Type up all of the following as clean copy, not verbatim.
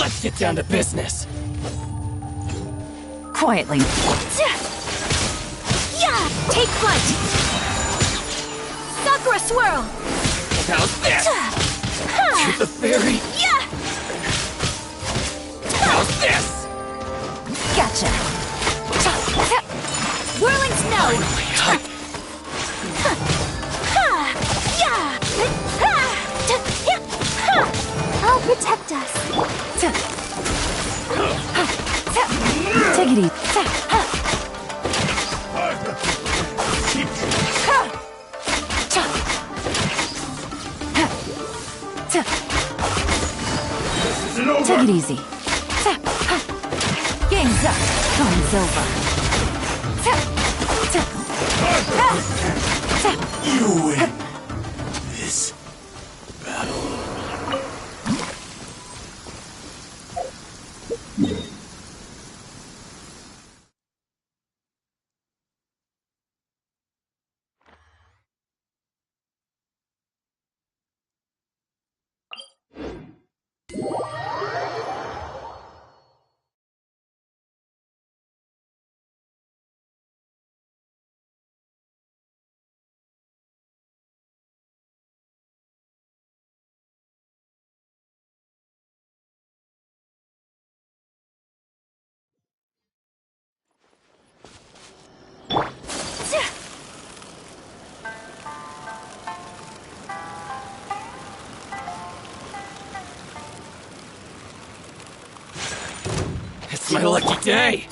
Let's get down to business. Quietly. Yeah! Take flight! Sakura swirl! How's this? Shoot the fairy. Yeah! How's this? Gotcha. Whirling snow! I'll protect us. Take it easy. Take it easy. Game's up. Game's over. You win this battle. It's my lucky day!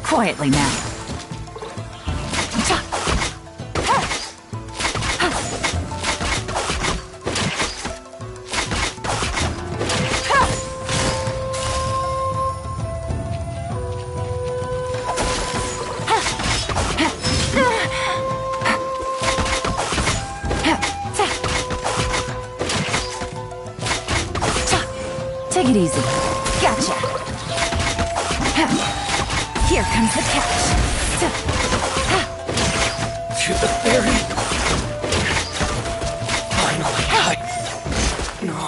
Quietly now. Take it easy. Gotcha. Here comes the catch. To the fairy! Finally, No.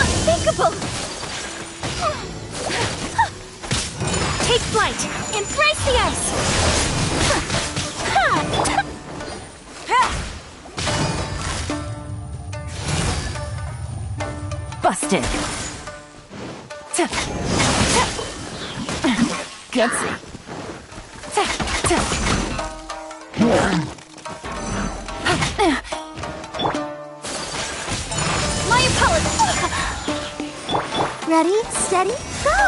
Unthinkable! Take flight! Embrace the ice! Busted. Gutsy. My apologies! Ready, steady, go!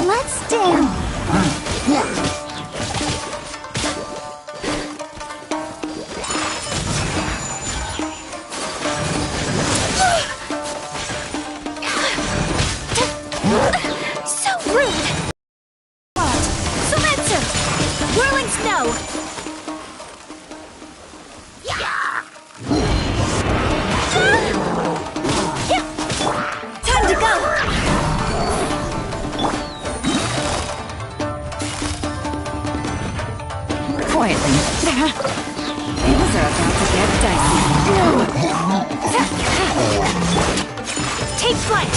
Let's dance! So rude! Somatsu! Whirling snow! Time to go! Quietly. Things are about to get dicey. Take flight!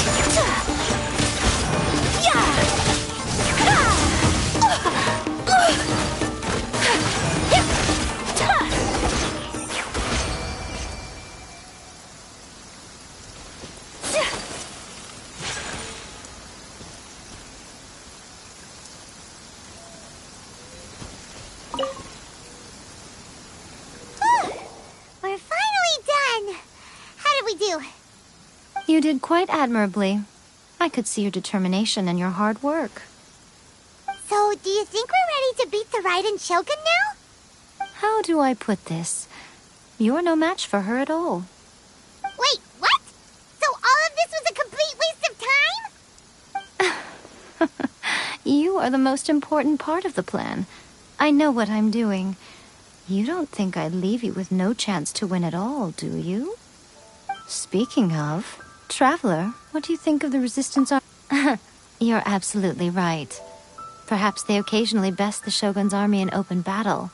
We're finally done! You did quite admirably. I could see your determination and your hard work. So, do you think we're ready to beat the Raiden Shogun now? How do I put this? You're no match for her at all. Wait, what? So all of this was a complete waste of time? You are the most important part of the plan. I know what I'm doing. You don't think I'd leave you with no chance to win at all, do you? Speaking of, Traveler, what do you think of the Resistance You're absolutely right. Perhaps they occasionally best the Shogun's army in open battle,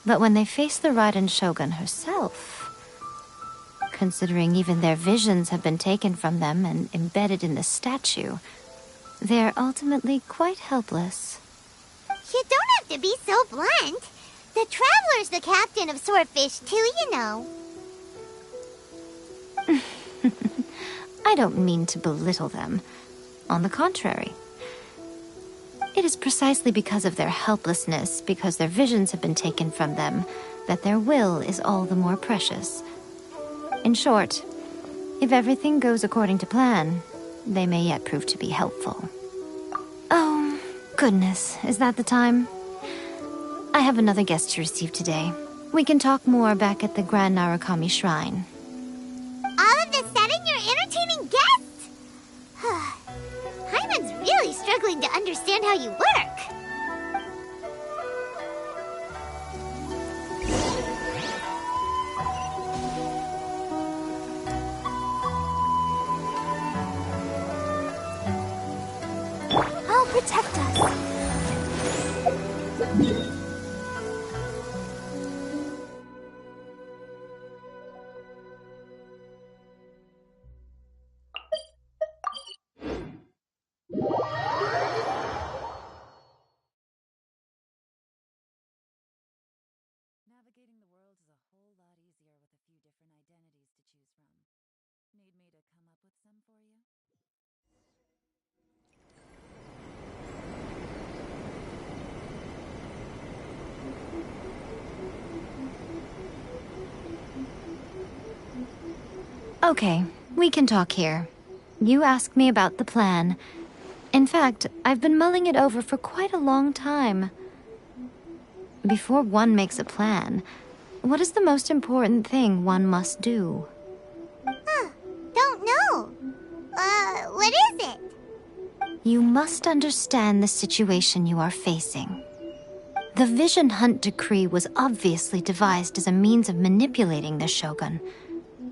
but when they face the Raiden Shogun herself, considering even their visions have been taken from them and embedded in the statue, they're ultimately quite helpless. You don't have to be so blunt. The Traveler's the captain of Swordfish too, you know. I don't mean to belittle them. On the contrary. It is precisely because of their helplessness, because their visions have been taken from them, that their will is all the more precious. In short, if everything goes according to plan, they may yet prove to be helpful. Oh, goodness, is that the time? I have another guest to receive today. We can talk more back at the Grand Narukami Shrine. All of this sudden, you're entertaining guests? Hyman's really struggling to understand how you work. I'll protect us. Navigating the world is a whole lot easier with a few different identities to choose from. Need me to come up with some for you? Okay, we can talk here. You asked me about the plan. In fact, I've been mulling it over for quite a long time. Before one makes a plan, what is the most important thing one must do? Don't know. What is it? You must understand the situation you are facing. The Vision Hunt Decree was obviously devised as a means of manipulating the Shogun,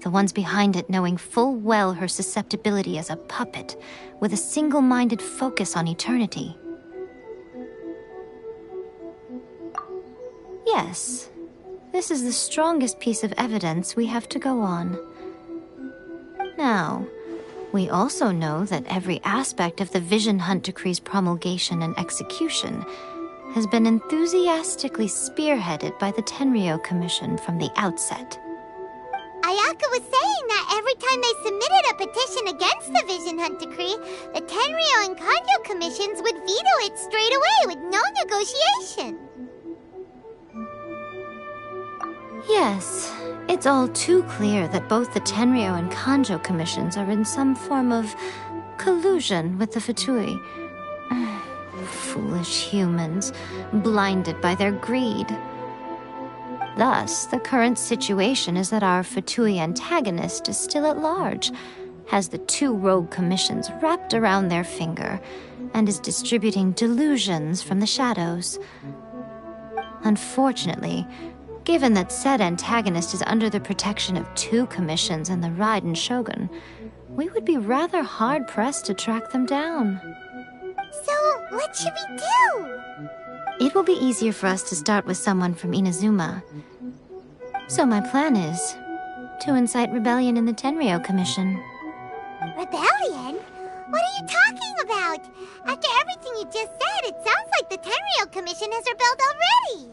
the ones behind it knowing full well her susceptibility as a puppet, with a single-minded focus on eternity. Yes, this is the strongest piece of evidence we have to go on. Now, we also know that every aspect of the Vision Hunt Decree's promulgation and execution has been enthusiastically spearheaded by the Tenryou Commission from the outset. Ayaka was saying that every time they submitted a petition against the Vision Hunt Decree, the Tenryou and Kanjo commissions would veto it straight away with no negotiation. Yes, it's all too clear that both the Tenryou and Kanjo commissions are in some form of collusion with the Fatui. Foolish humans, blinded by their greed. Thus, the current situation is that our Fatui antagonist is still at large, has the two rogue commissions wrapped around their finger, and is distributing delusions from the shadows. Unfortunately, given that said antagonist is under the protection of two commissions and the Raiden Shogun, we would be rather hard-pressed to track them down. So, what should we do? It will be easier for us to start with someone from Inazuma. So my plan is to incite rebellion in the Tenryou Commission. Rebellion? What are you talking about? After everything you just said, it sounds like the Tenryou Commission has rebelled already.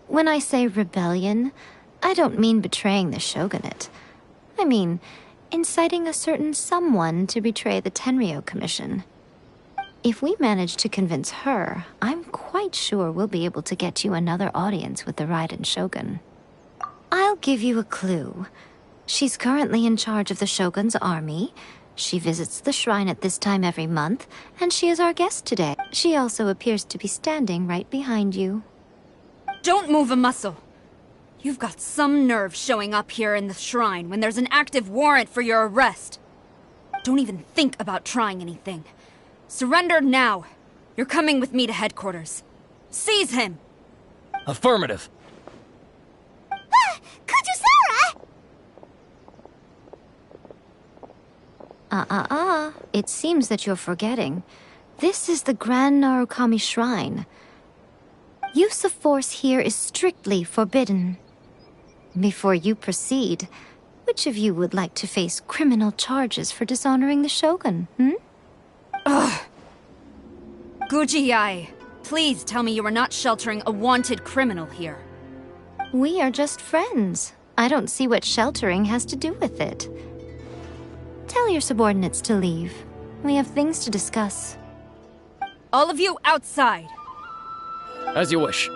When I say rebellion, I don't mean betraying the shogunate. I mean inciting a certain someone to betray the Tenryou Commission. If we manage to convince her, I'm quite sure we'll be able to get you another audience with the Raiden Shogun. I'll give you a clue. She's currently in charge of the Shogun's army. She visits the shrine at this time every month, and she is our guest today. She also appears to be standing right behind you. Don't move a muscle. You've got some nerve showing up here in the shrine when there's an active warrant for your arrest. Don't even think about trying anything. Surrender now. You're coming with me to headquarters. Seize him! Affirmative. Kujusara! It seems that you're forgetting. This is the Grand Narukami Shrine. Use of force here is strictly forbidden. Before you proceed, which of you would like to face criminal charges for dishonoring the Shogun, Ugh. Guji-ai, please tell me you are not sheltering a wanted criminal here. We are just friends. I don't see what sheltering has to do with it. Tell your subordinates to leave. We have things to discuss. All of you outside! As you wish.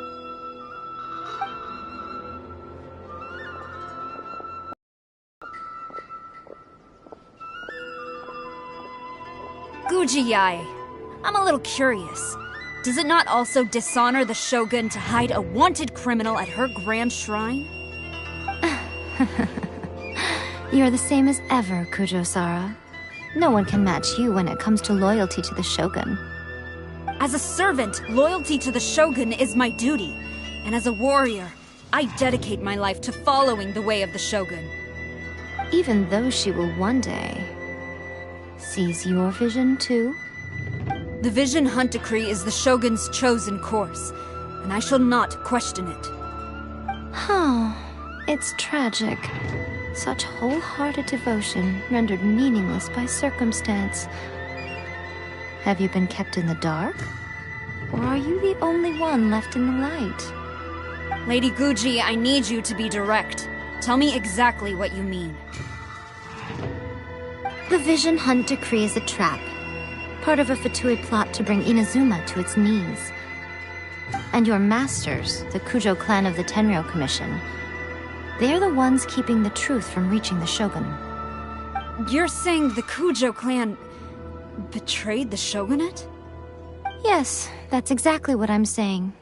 Guji-ai, I'm a little curious. Does it not also dishonor the Shogun to hide a wanted criminal at her grand shrine? You're the same as ever, Kujo-sara. No one can match you when it comes to loyalty to the Shogun. As a servant, loyalty to the Shogun is my duty. And as a warrior, I dedicate my life to following the way of the Shogun. Even though she will one day seize your vision too? The Vision Hunt Decree is the Shogun's chosen course, and I shall not question it. Oh, it's tragic. Such wholehearted devotion rendered meaningless by circumstance. Have you been kept in the dark? Or are you the only one left in the light? Lady Guji, I need you to be direct. Tell me exactly what you mean. The Vision Hunt Decree is a trap. Part of a Fatui plot to bring Inazuma to its knees. And your masters, the Kujo clan of the Tenryou Commission, they're the ones keeping the truth from reaching the Shogun. You're saying the Kujo clan betrayed the Shogunate? Yes, that's exactly what I'm saying.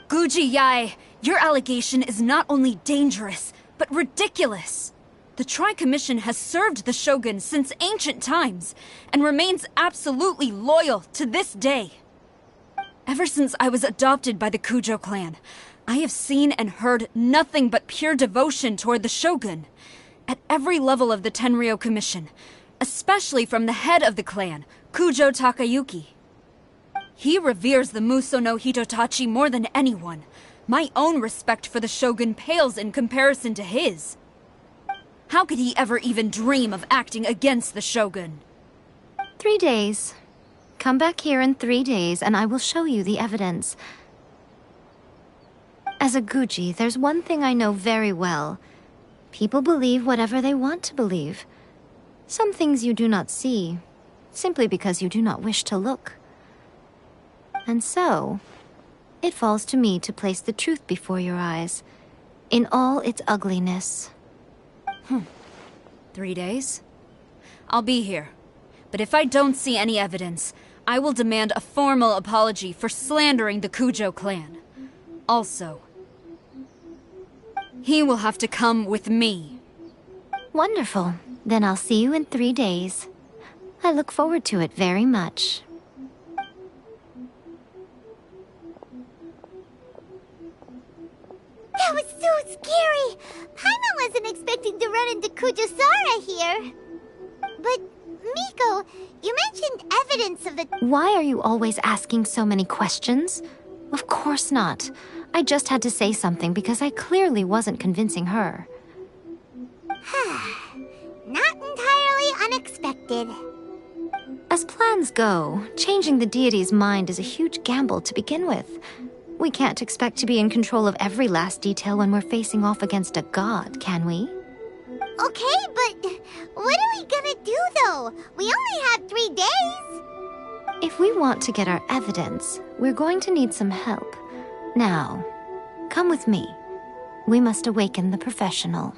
Guji-ai, your allegation is not only dangerous, but ridiculous. The Tri-Commission has served the Shogun since ancient times, and remains absolutely loyal to this day. Ever since I was adopted by the Kujo clan, I have seen and heard nothing but pure devotion toward the Shogun. At every level of the Tenryou Commission, especially from the head of the clan, Kujo Takayuki. He reveres the Muso no Hitotachi more than anyone. My own respect for the Shogun pales in comparison to his. How could he ever even dream of acting against the Shogun? 3 days. Come back here in 3 days and I will show you the evidence. As a Guji, there's one thing I know very well. People believe whatever they want to believe. Some things you do not see, simply because you do not wish to look. And so, it falls to me to place the truth before your eyes, in all its ugliness. 3 days? I'll be here. But if I don't see any evidence, I will demand a formal apology for slandering the Kujo clan. Also, he will have to come with me. Wonderful. Then I'll see you in 3 days. I look forward to it very much. That was so scary! Paimon wasn't expecting to run into Kujusara here. But, Miko, you mentioned evidence of the... Why are you always asking so many questions? Of course not. I just had to say something because I clearly wasn't convincing her. Not entirely unexpected. As plans go, changing the deity's mind is a huge gamble to begin with. We can't expect to be in control of every last detail when we're facing off against a god, can we? Okay, but what are we gonna do, though? We only have 3 days. If we want to get our evidence, we're going to need some help. Now, come with me. We must awaken the professional.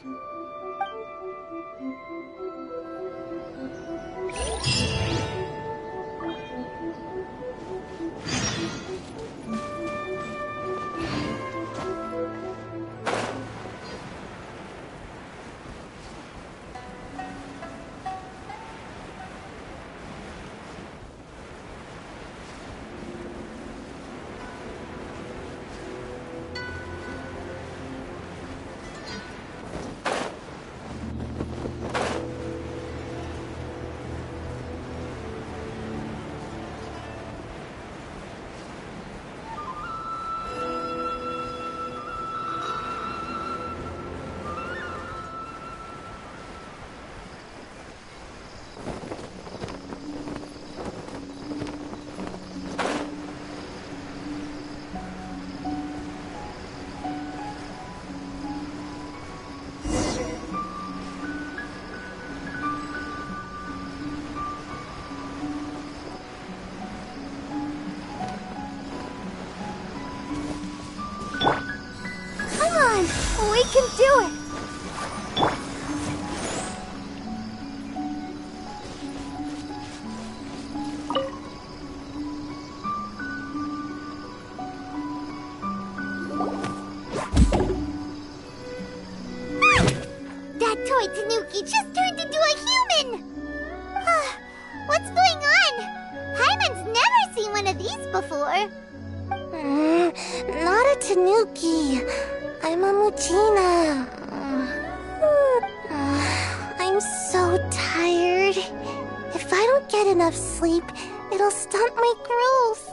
can do it! That toy Tanuki just turned into a human! What's going on? Hyman's never seen one of these before. Not a Tanuki. I'm a Muchina. I'm so tired. If I don't get enough sleep, it'll stunt my growth.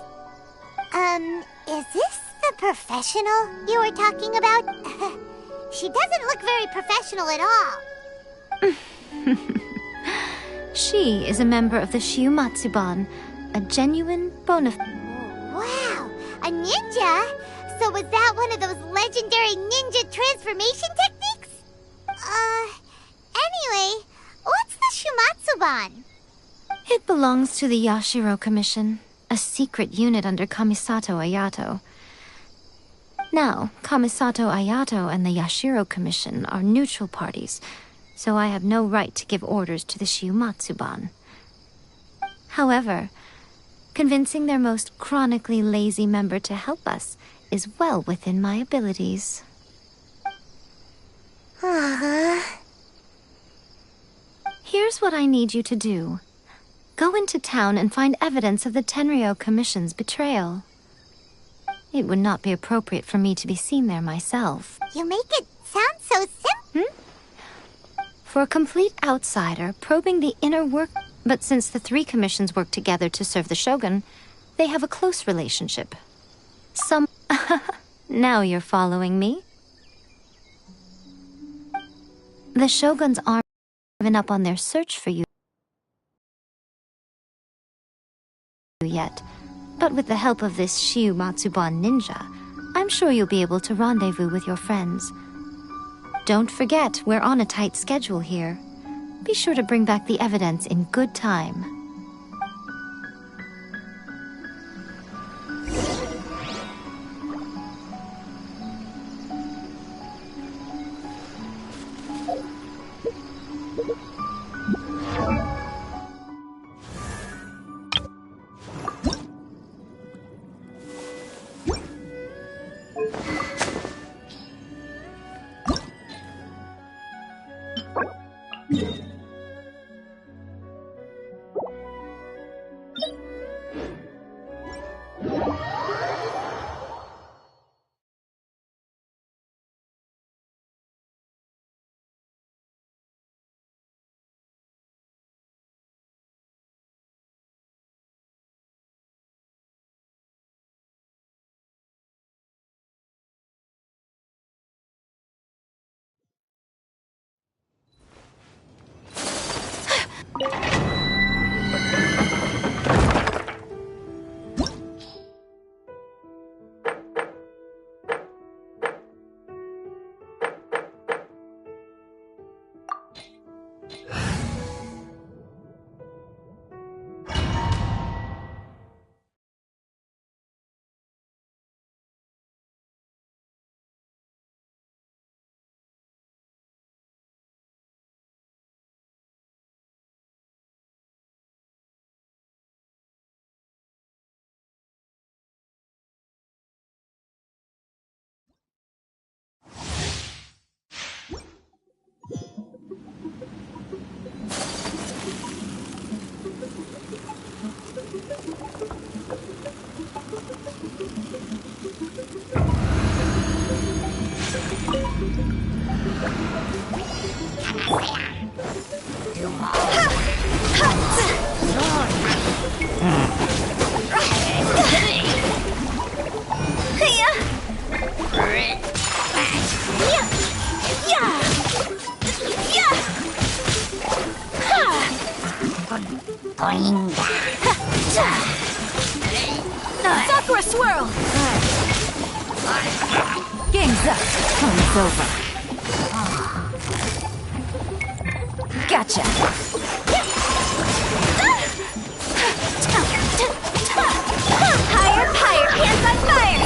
Is this the professional you were talking about? She doesn't look very professional at all. She is a member of the Shiumatsuban, a genuine bona fide. Wow, a ninja? So was that one of those legendary ninja transformation techniques? Anyway, what's the Shiumatsuban? It belongs to the Yashiro Commission, a secret unit under Kamisato Ayato. Now, Kamisato Ayato and the Yashiro Commission are neutral parties, so I have no right to give orders to the Shiumatsuban. However, convincing their most chronically lazy member to help us is well within my abilities. Here's what I need you to do. Go into town and find evidence of the Tenryou Commission's betrayal. It would not be appropriate for me to be seen there myself. You make it sound so simple. For a complete outsider, probing the inner work... But since the three commissions work together to serve the Shogun, they have a close relationship. Now you're following me? The Shogun's army have given up on their search for you yet. But with the help of this Shiumatsuban ninja, I'm sure you'll be able to rendezvous with your friends. Don't forget, we're on a tight schedule here. Be sure to bring back the evidence in good time. Sakura swirl! Game's up. Time's over. Gotcha. Higher, higher, hands on fire!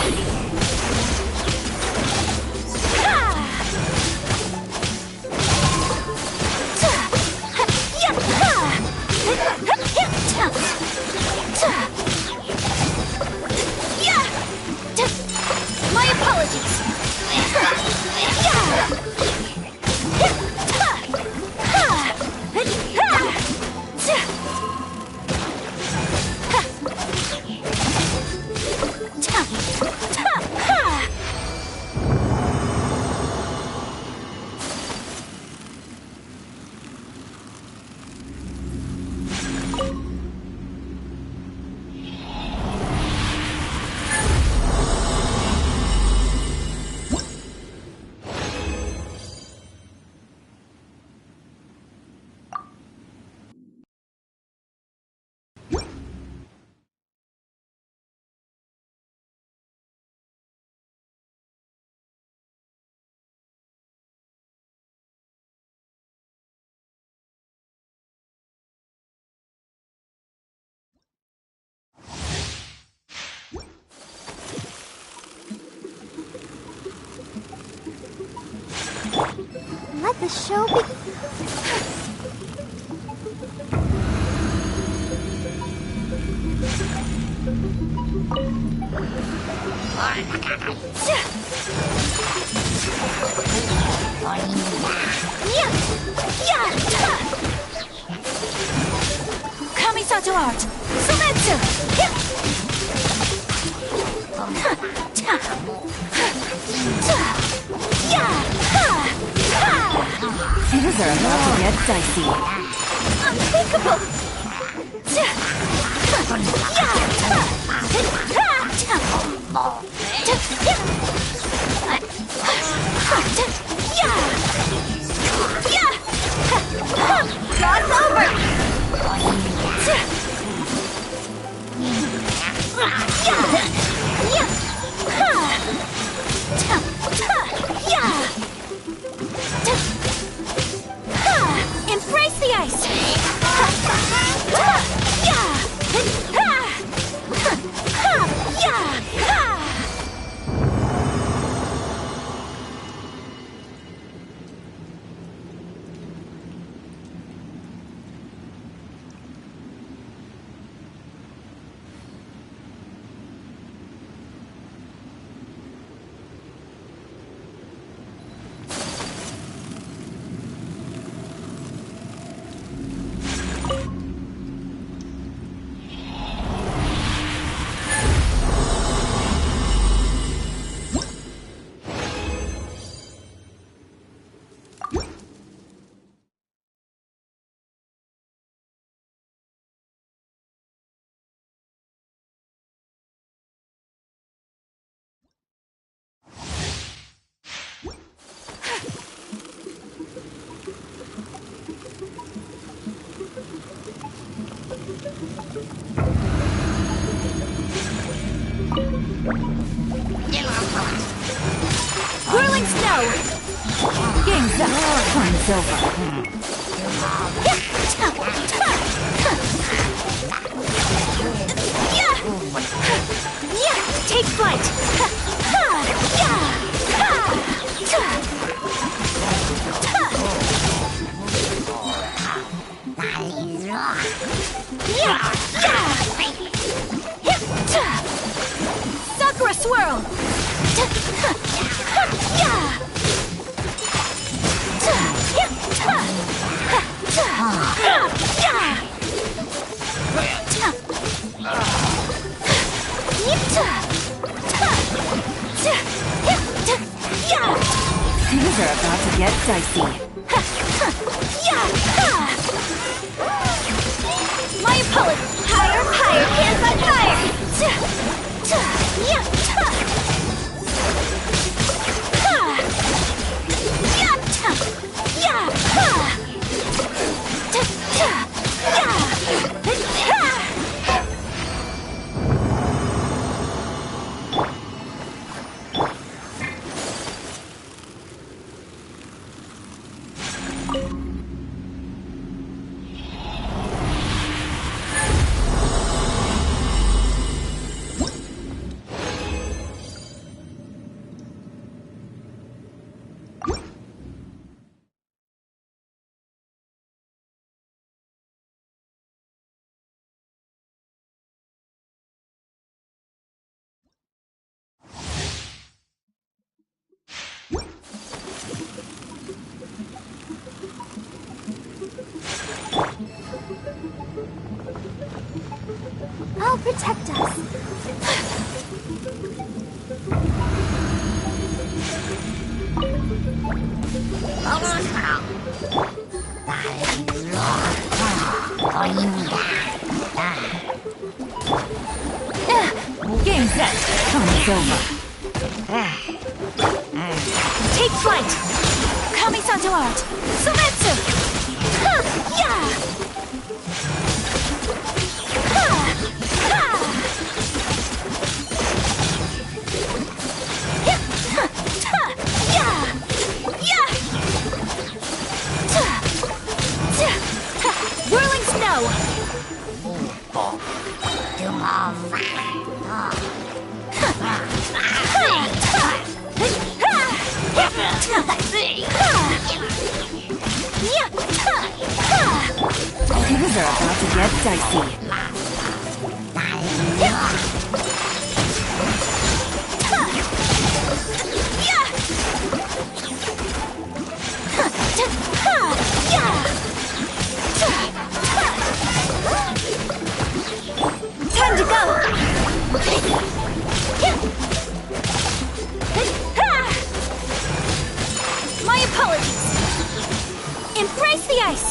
let the show be... Kamisato art! Sumetsu! Things are about to get dicey. Unthinkable! God's over! Embrace the ice! Whirling snow! Game's up. Time's over. Take flight! Sakura swirl! Things are about to get dicey. My opponent, higher, hands on fire! I'll protect us. Game set. Time's over. Take flight. Kamisato art. Sumetsu. Whirling snow! Things are about to get dicey. Time to go! My apologies! Embrace the ice!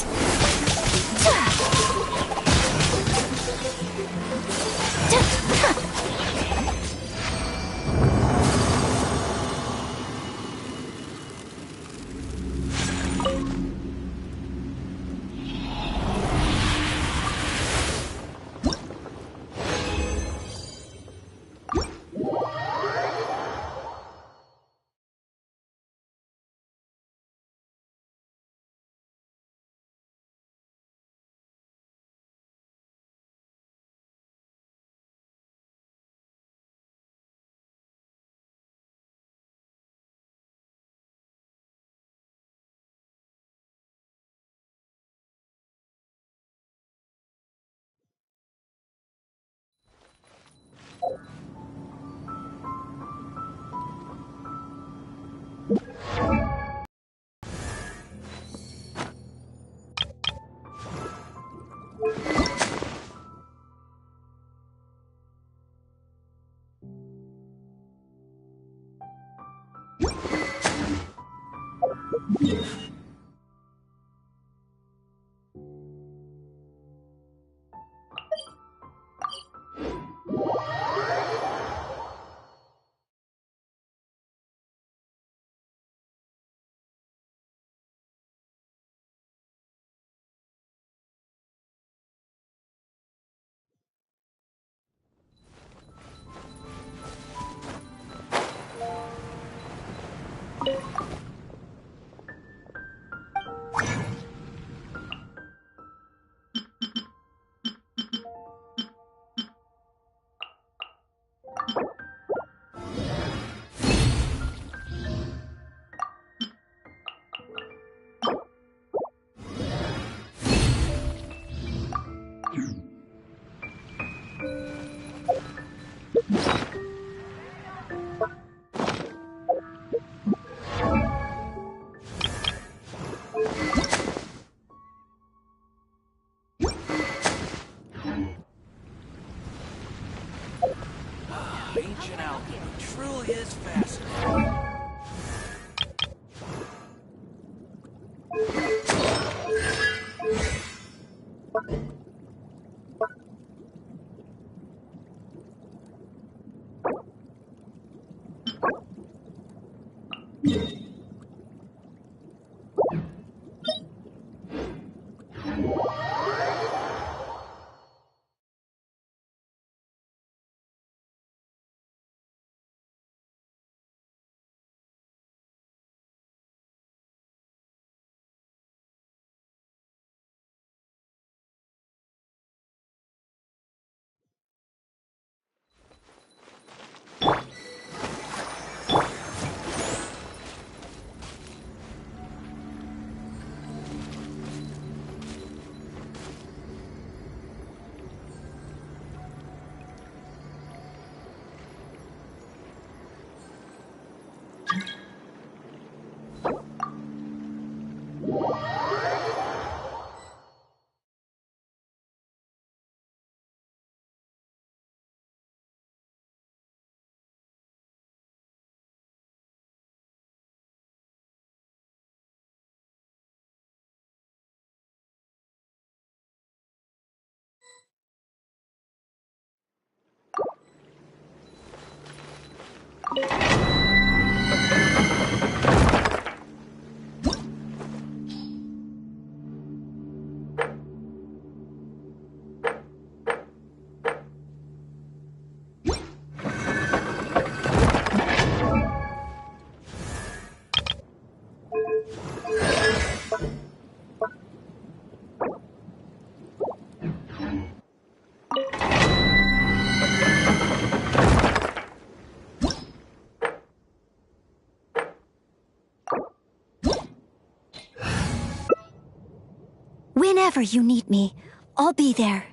Ancient alchemy truly is fascinating. Whenever you need me, I'll be there.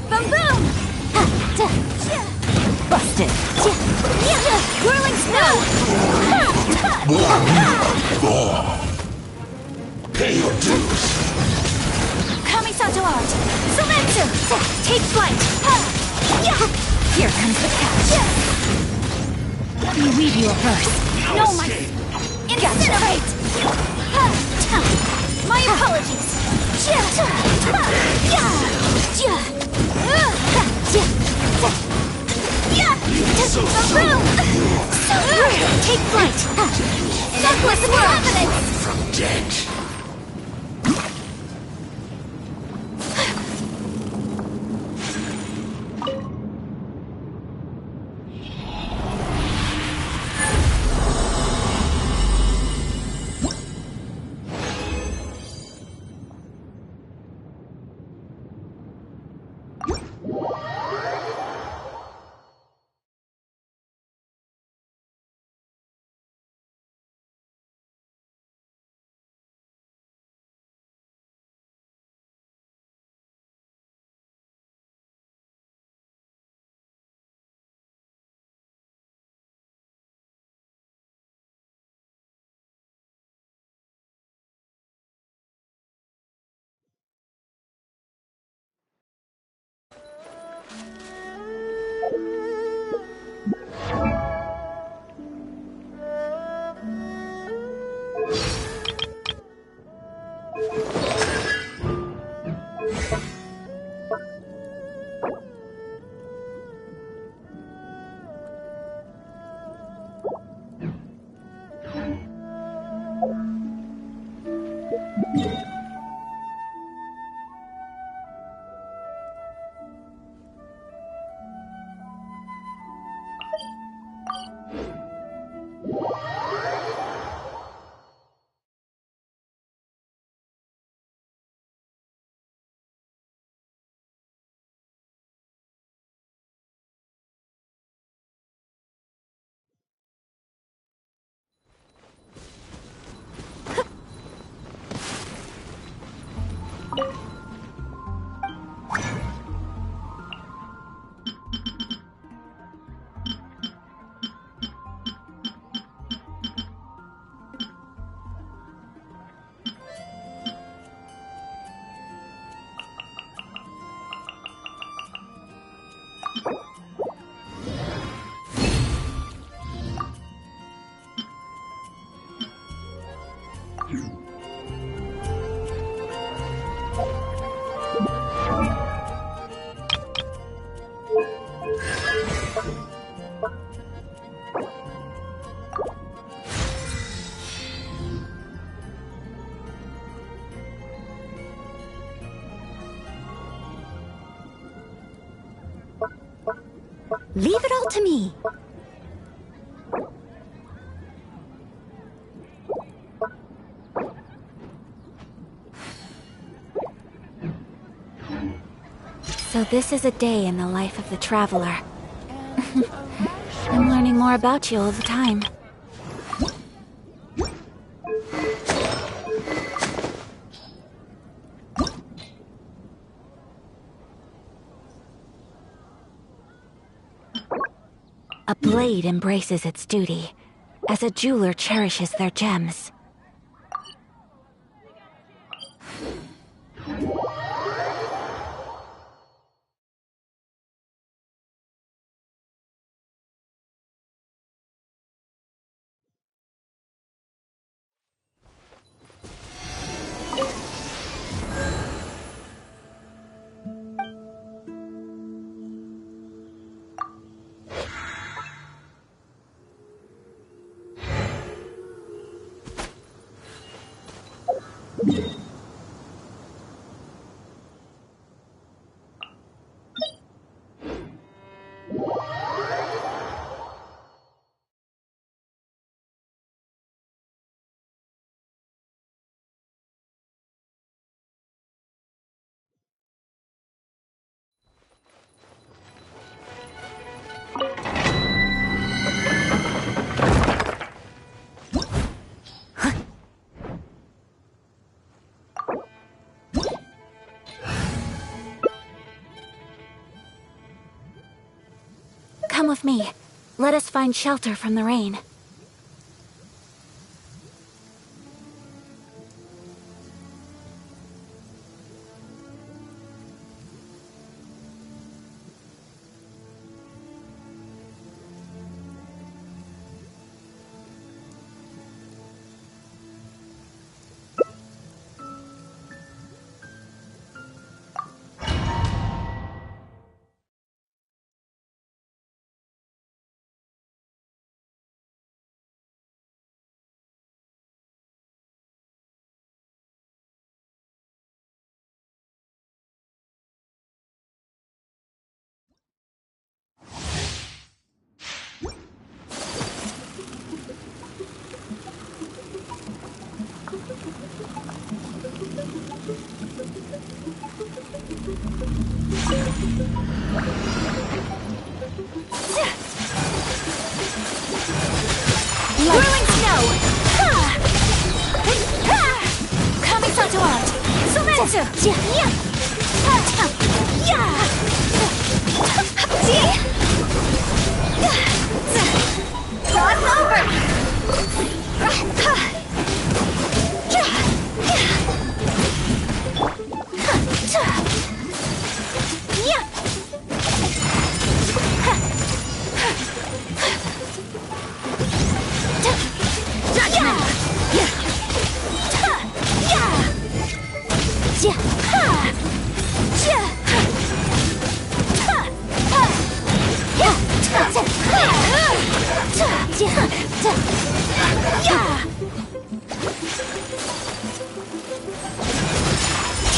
Boom boom! Busted! Whirling snow! Pay your dues. Kamisato art! Sumetsu! Take flight! Here comes the catch! Let me weave you a verse. No, my... Incinerate! My apologies! So rude! Take flight! Necklace evidence! From dead. Leave it all to me. So this is a day in the life of the traveler. I'm learning more about you all the time. A blade embraces its duty, as a jeweler cherishes their gems. Come with me. Let us find shelter from the rain. Whirling snow! Kamisato out! Sumetsu! Cross over!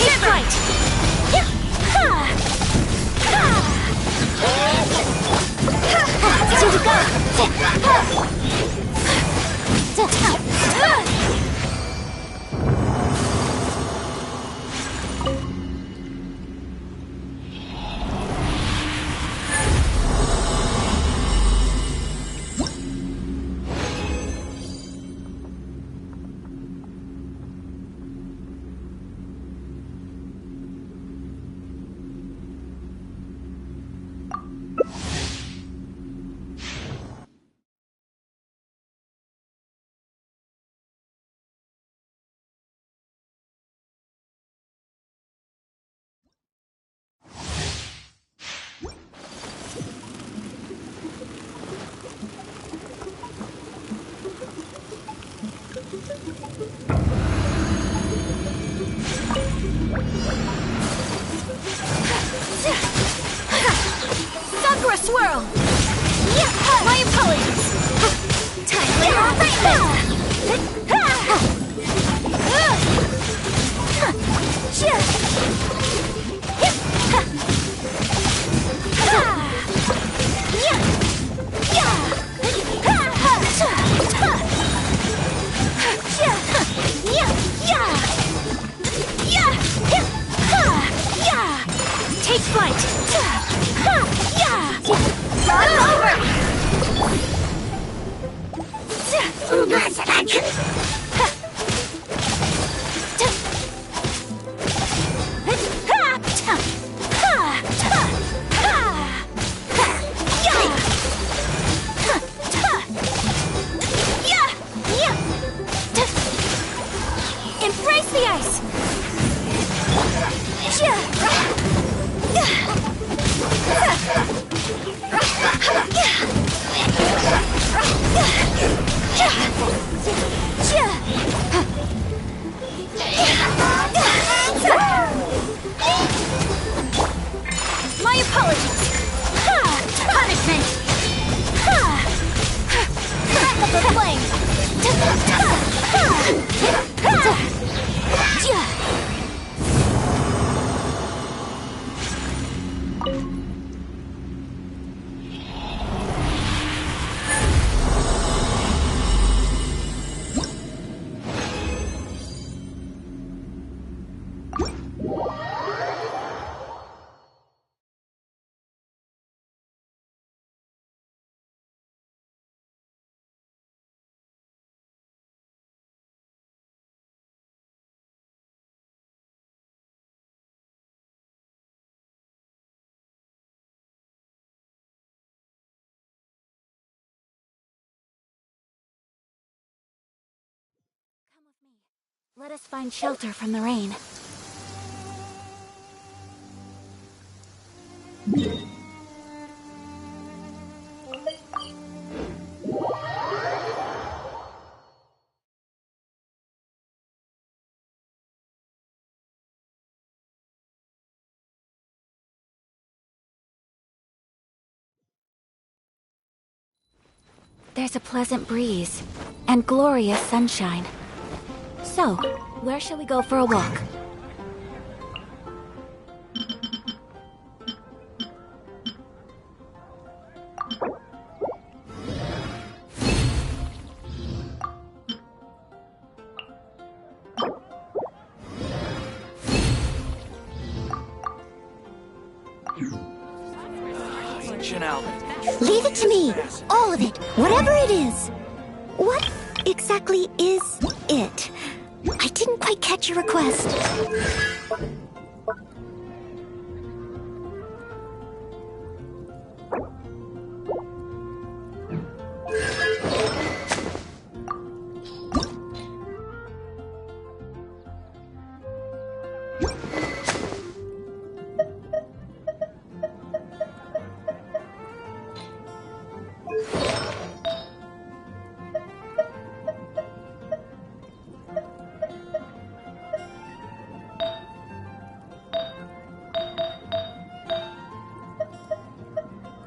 Take right! Sakura swirl! My apologies! Time Take flight! Run Embrace the ice! My apologies! Punishment! Back up the flame! Let us find shelter from the rain. There's a pleasant breeze and glorious sunshine. So, where shall we go for a walk? Ancient Albert. Leave it to me. All of it. Whatever it is. What exactly is it? I didn't quite catch your request.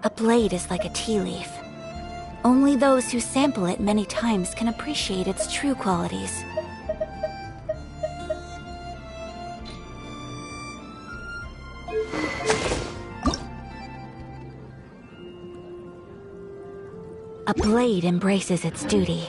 A blade is like a tea leaf. Only those who sample it many times can appreciate its true qualities. A blade embraces its duty.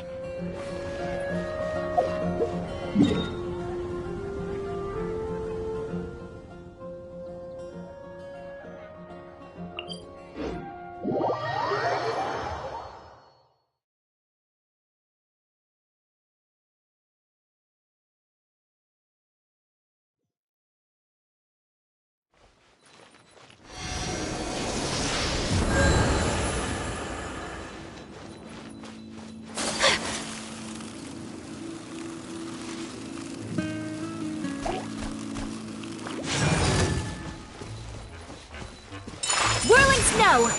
Whirling snow!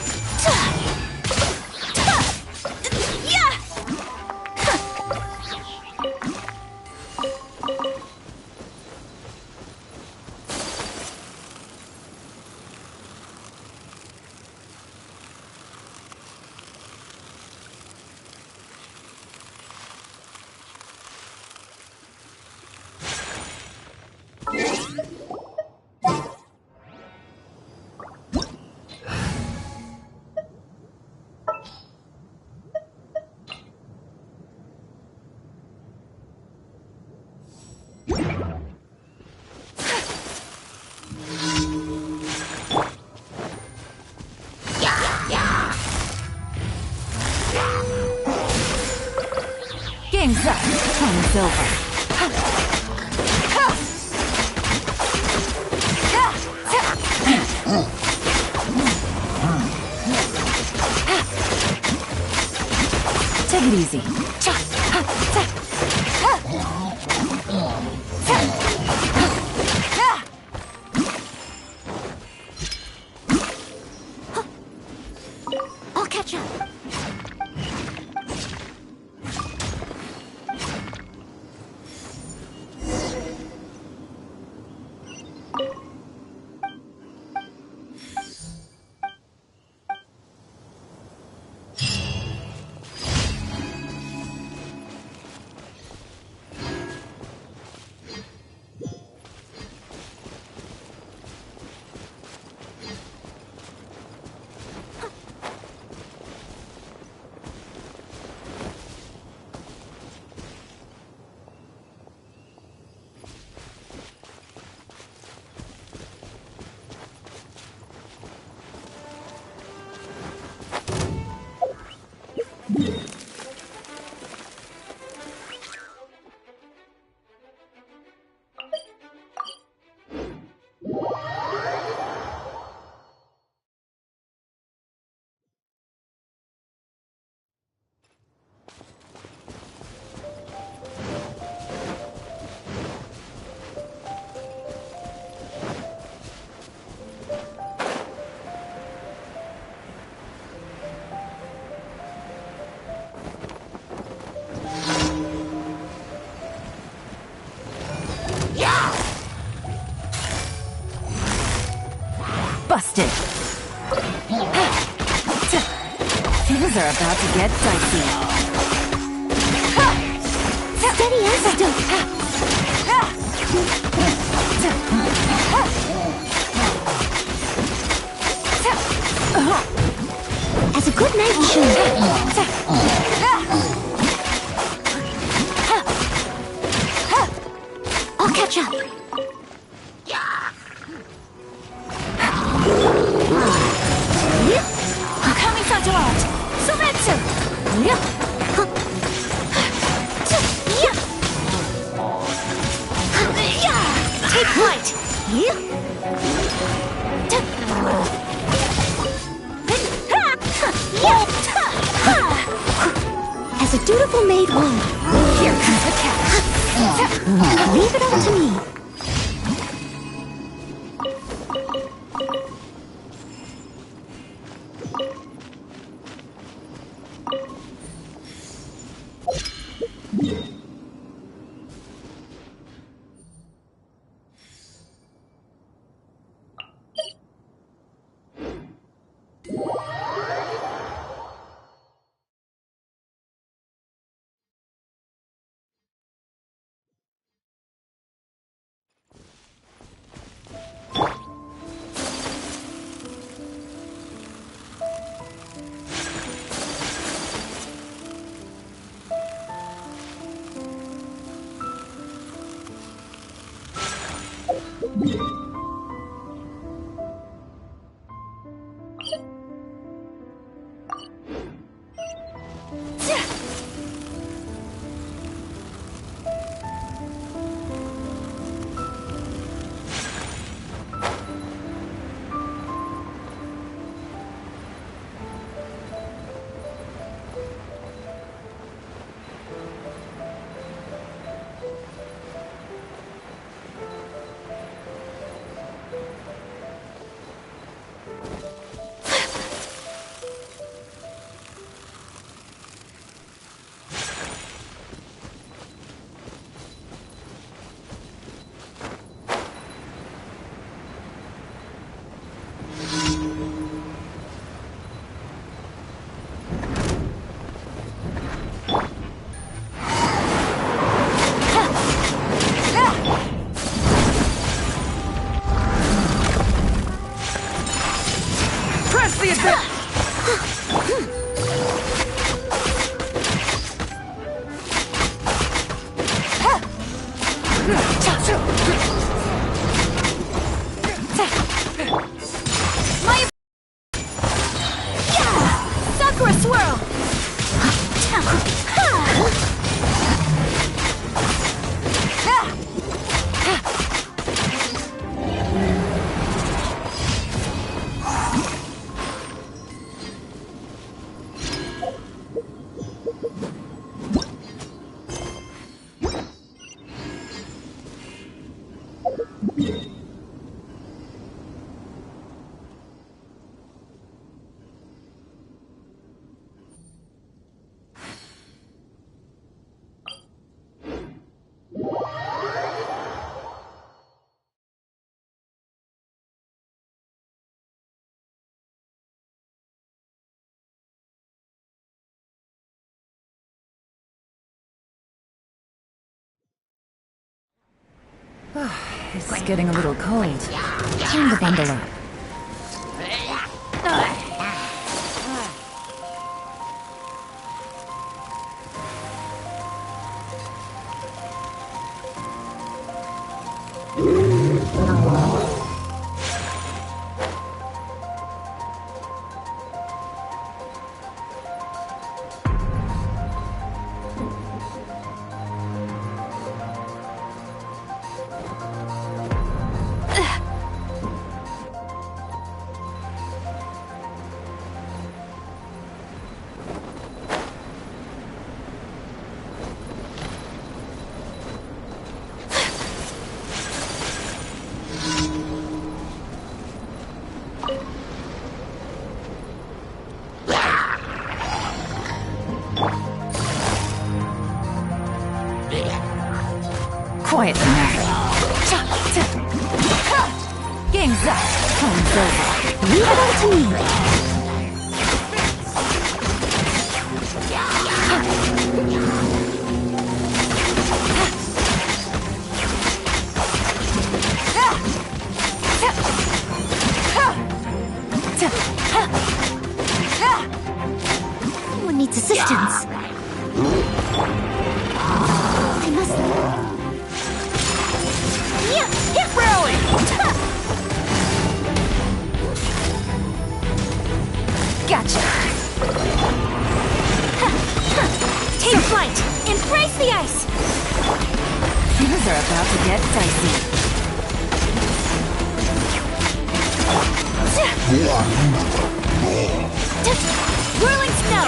Game's up. Time's over. Take it easy. I'll catch up. wasted. Things are about to get dicey. Steady as stone. As a good knight should. I'll catch up. Kamisato out! Sumetsu! Take flight. As a dutiful maid would. Here comes the catch! Leave it all to me. Sakura swirl! It's getting a little cold. Time to bundle up. Quietly now. Game's up. Time's over. Leave it up to me. Someone needs assistance. I must... Rally! Gotcha. Take flight! Embrace the ice! Things are about to get dicey. Whirling snow!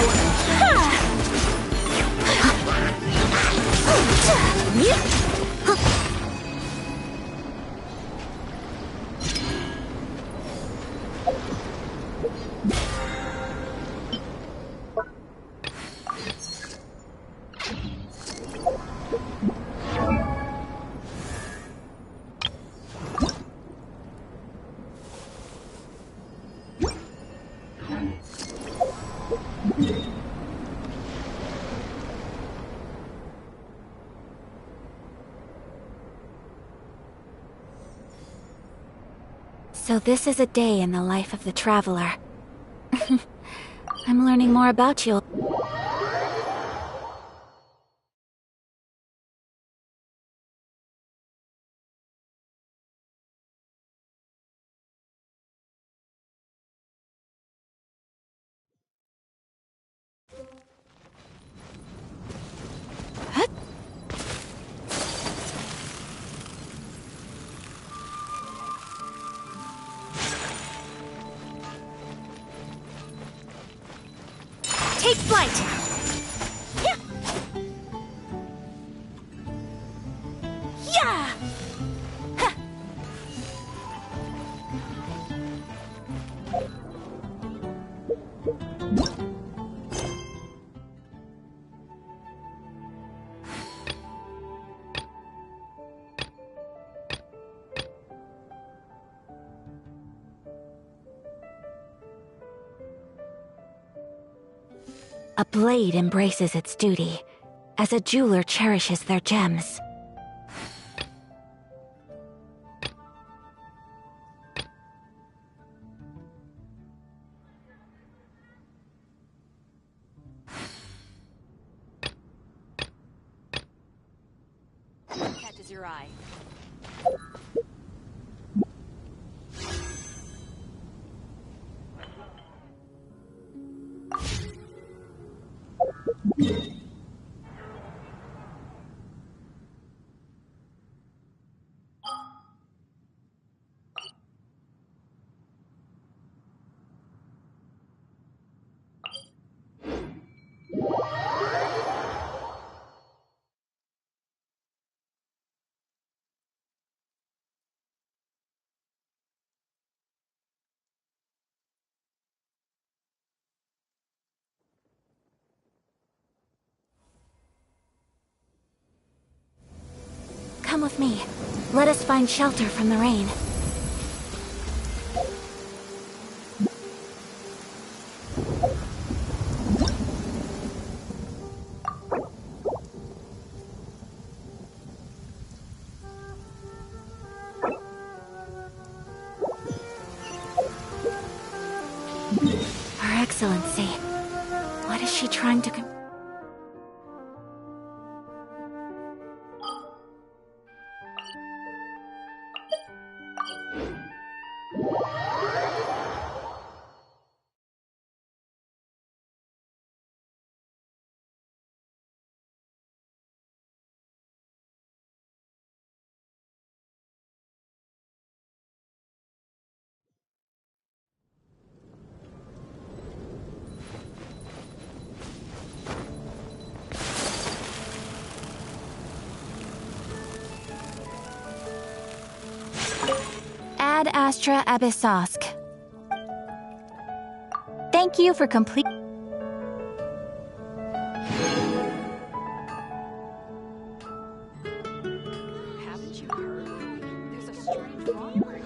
So this is a day in the life of the traveler. I'm learning more about you. Take flight! Yeah! A blade embraces its duty, as a jeweler cherishes their gems. Catches your eye. Come with me. Let us find shelter from the rain. Her Excellency. What is she trying to... Ad Astra Abyssosk. Thank you for complete... Haven't you heard? There's a strange robbery.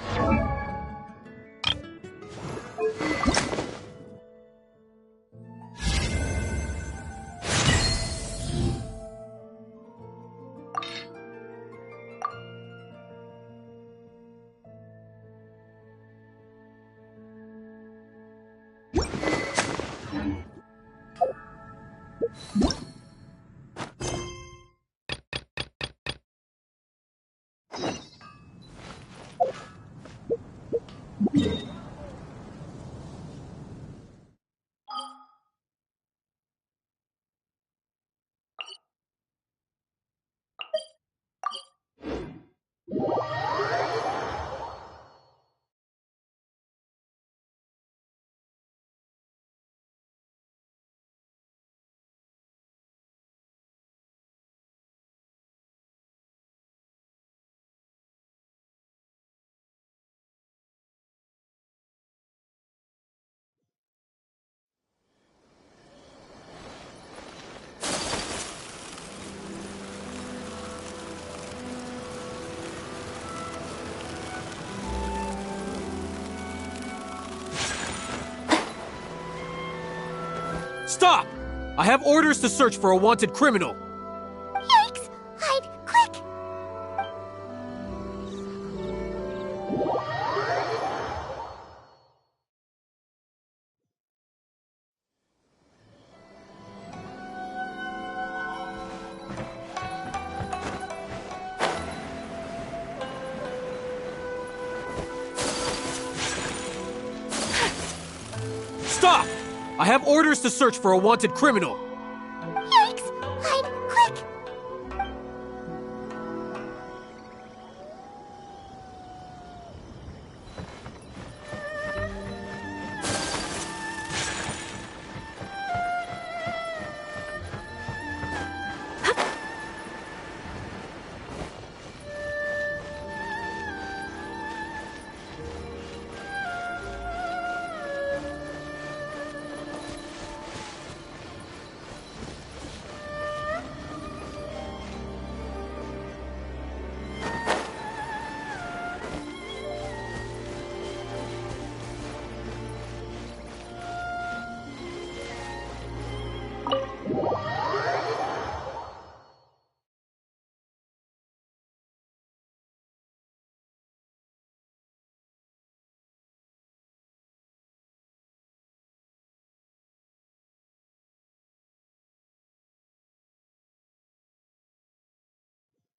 Stop! I have orders to search for a wanted criminal. Yikes! Hide, quick! Stop! I have orders to search for a wanted criminal. Yikes! Hide, quick!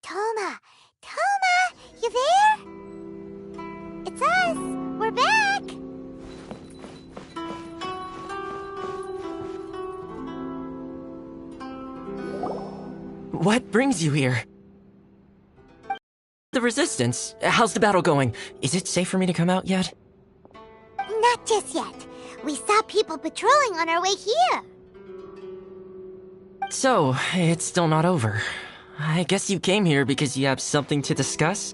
Toma! Toma! You there? It's us! We're back! What brings you here? The Resistance. How's the battle going? Is it safe for me to come out yet? Not just yet. We saw people patrolling on our way here. So, it's still not over. I guess you came here because you have something to discuss?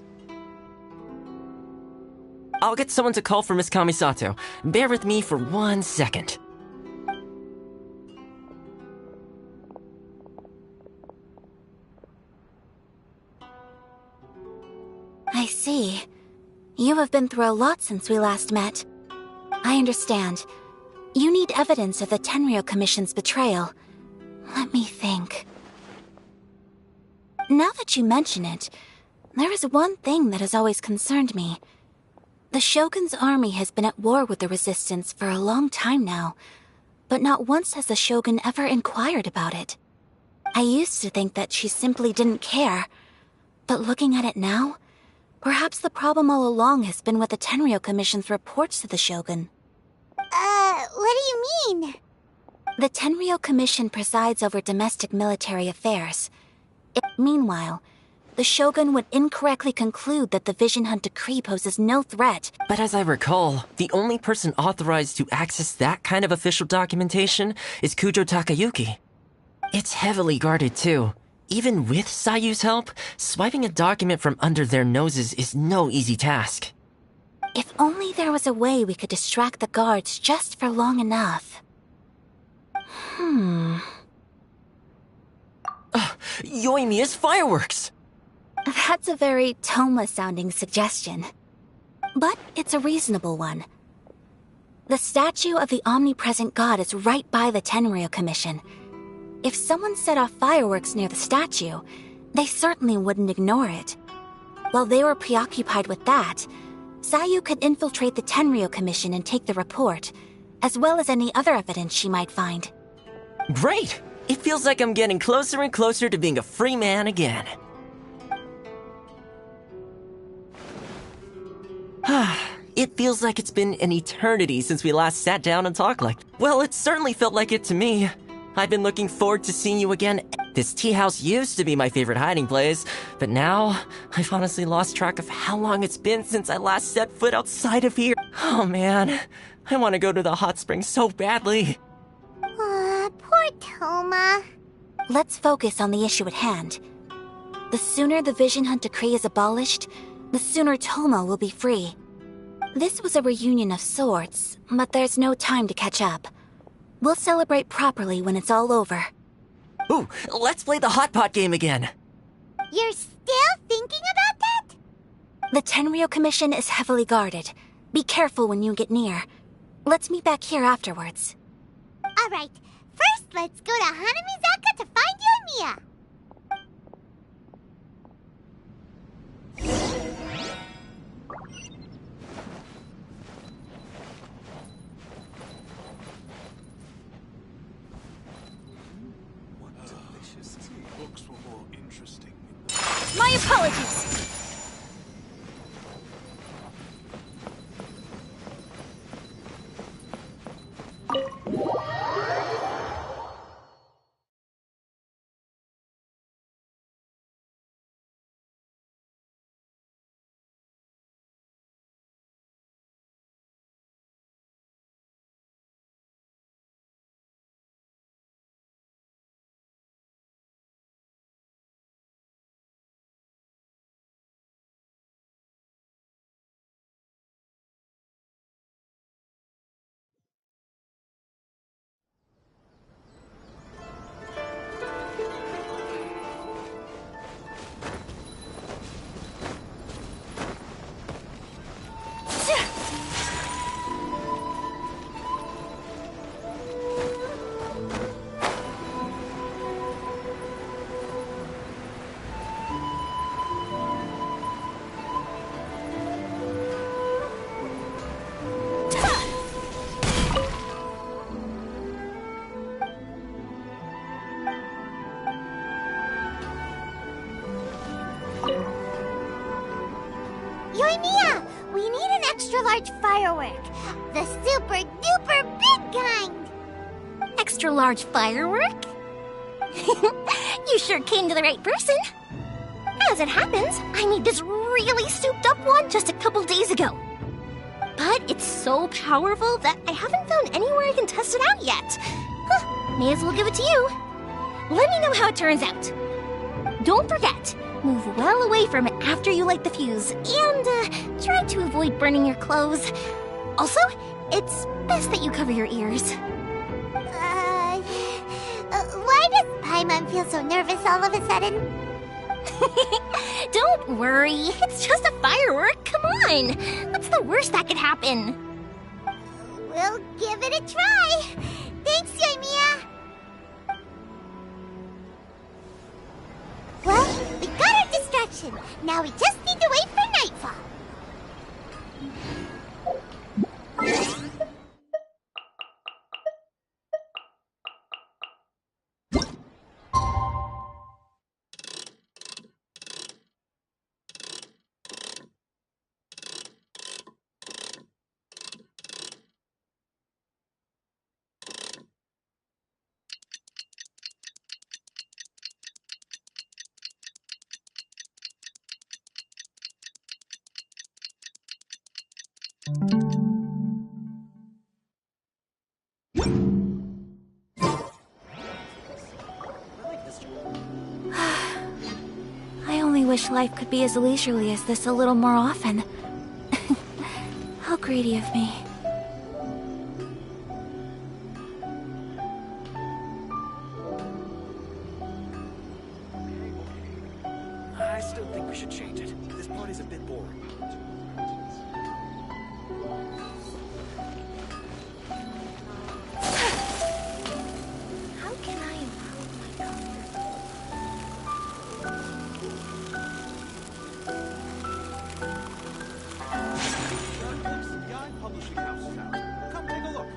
I'll get someone to call for Miss Kamisato. Bear with me for 1 second. I see. You have been through a lot since we last met. I understand. You need evidence of the Tenryou Commission's betrayal. Let me think. Now that you mention it, there is one thing that has always concerned me. The Shogun's army has been at war with the Resistance for a long time now, but not once has the Shogun ever inquired about it. I used to think that she simply didn't care, but looking at it now, perhaps the problem all along has been with the Tenryou Commission's reports to the Shogun. What do you mean? The Tenryou Commission presides over domestic military affairs. Meanwhile, the Shogun would incorrectly conclude that the Vision Hunt Decree poses no threat. But as I recall, the only person authorized to access that kind of official documentation is Kujo Takayuki. It's heavily guarded too. Even with Sayu's help, swiping a document from under their noses is no easy task. If only there was a way we could distract the guards just for long enough. Yoimiya's fireworks! That's a very Toma-sounding suggestion. But it's a reasonable one. The statue of the omnipresent god is right by the Tenryou Commission. If someone set off fireworks near the statue, they certainly wouldn't ignore it. While they were preoccupied with that, Sayu could infiltrate the Tenryou Commission and take the report, as well as any other evidence she might find. Great! It feels like I'm getting closer and closer to being a free man again. It feels like it's been an eternity since we last sat down and talked Well, it certainly felt like it to me. I've been looking forward to seeing you again. This tea house used to be my favorite hiding place, but now I've honestly lost track of how long it's been since I last set foot outside of here. Oh man, I want to go to the hot springs so badly. Poor Toma. Let's focus on the issue at hand. The sooner the Vision Hunt Decree is abolished, the sooner Toma will be free. This was a reunion of sorts, but there's no time to catch up. We'll celebrate properly when it's all over. Ooh, let's play the hot pot game again. You're still thinking about that? The Tenryou Commission is heavily guarded. Be careful when you get near. Let's meet back here afterwards. All right. First, let's go to Hanamizaka to find Yoimiya. My apologies! Yoimiya, we need an extra-large firework. The super-duper big kind. Extra-large firework? You sure came to the right person. As it happens, I made this really souped-up one just a couple days ago. But it's so powerful that I haven't found anywhere I can test it out yet. Huh, may as well give it to you. Let me know how it turns out. Don't forget, move well away from it after you light the fuse, and try to avoid burning your clothes. Also, it's best that you cover your ears. Why does Paimon feel so nervous all of a sudden? Don't worry, it's just a firework, come on! What's the worst that could happen? We'll give it a try. Thanks, Yoimiya. Well, we got our distraction. Now we just need to wait for nightfall. I only wish life could be as leisurely as this a little more often. How greedy of me. I still think we should change it. This party's a bit boring. How can I improve my Young publishing house is out. Come take a look.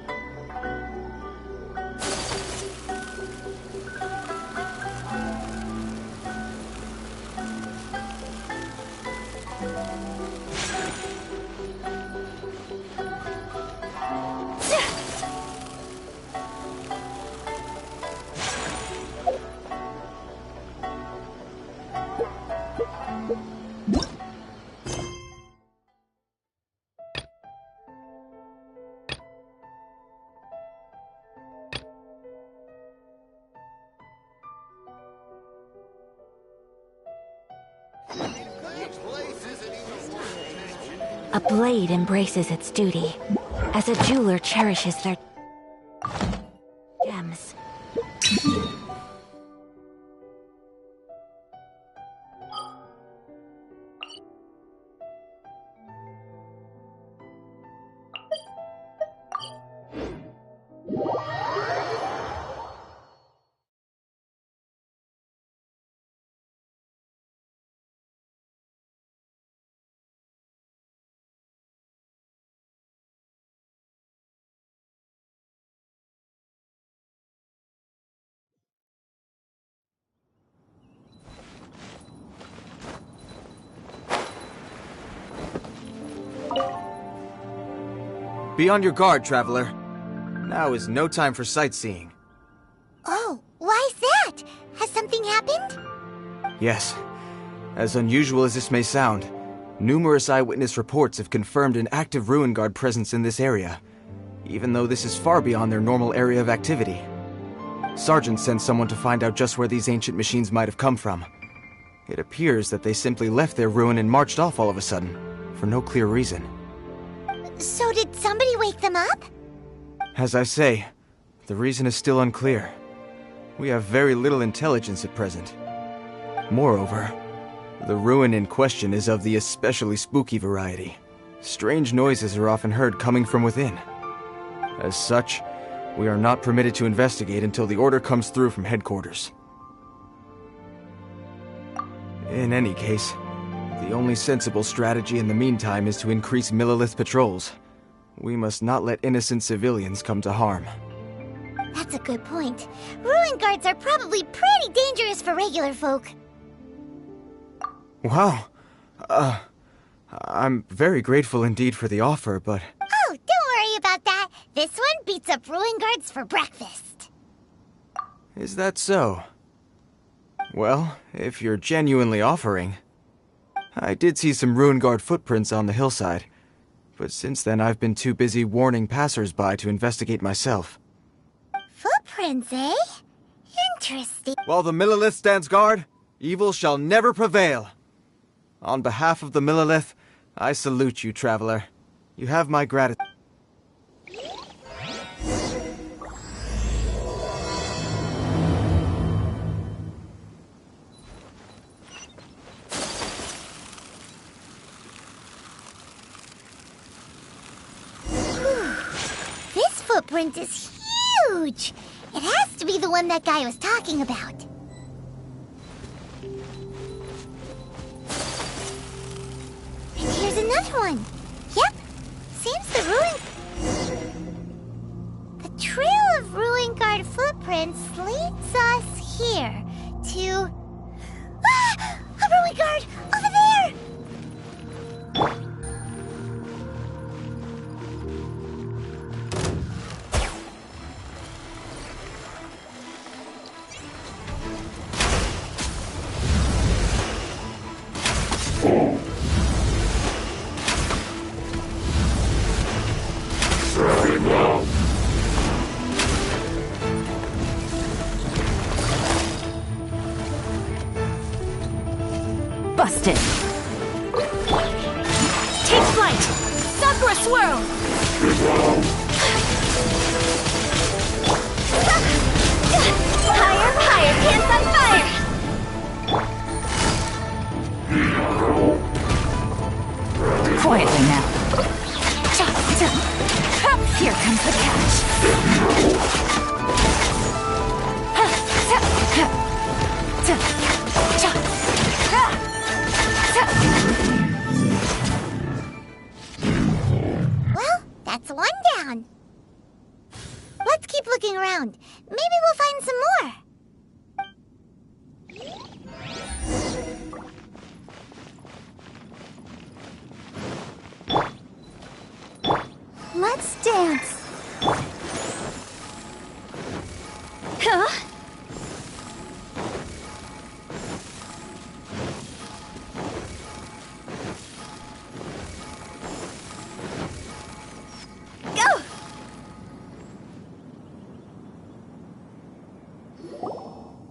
A blade embraces its duty, as a jeweler cherishes their gems. Be on your guard, traveler. Now is no time for sightseeing. Oh, why's that? Has something happened? Yes. As unusual as this may sound, numerous eyewitness reports have confirmed an active Ruin Guard presence in this area, even though this is far beyond their normal area of activity. Sergeant sent someone to find out just where these ancient machines might have come from. It appears that they simply left their ruin and marched off all of a sudden, for no clear reason. So did somebody wake them up? As I say, the reason is still unclear. We have very little intelligence at present. Moreover, the ruin in question is of the especially spooky variety. Strange noises are often heard coming from within. As such, we are not permitted to investigate until the order comes through from headquarters. In any case, the only sensible strategy in the meantime is to increase Millilith patrols. We must not let innocent civilians come to harm. That's a good point. Ruin guards are probably pretty dangerous for regular folk. Wow. I'm very grateful indeed for the offer, but... Oh, don't worry about that. This one beats up ruin guards for breakfast. Is that so? Well, if you're genuinely offering... I did see some Ruin Guard footprints on the hillside, but since then I've been too busy warning passers-by to investigate myself. Footprints, eh? Interesting. While the Millilith stands guard, evil shall never prevail. On behalf of the Millilith, I salute you, traveler. You have my gratitude. This footprint is huge. It has to be the one that guy was talking about. And here's another one. Yep, seems the trail of Ruin Guard footprints leads us here to... Ah! A Ruin Guard! Over there! Busted. Take flight. Sakura swirl. Higher, higher, pants on fire! Quietly now. Here comes the catch. Well, that's one down. Let's keep looking around. Maybe we'll find some more. Let's dance. Huh? Go!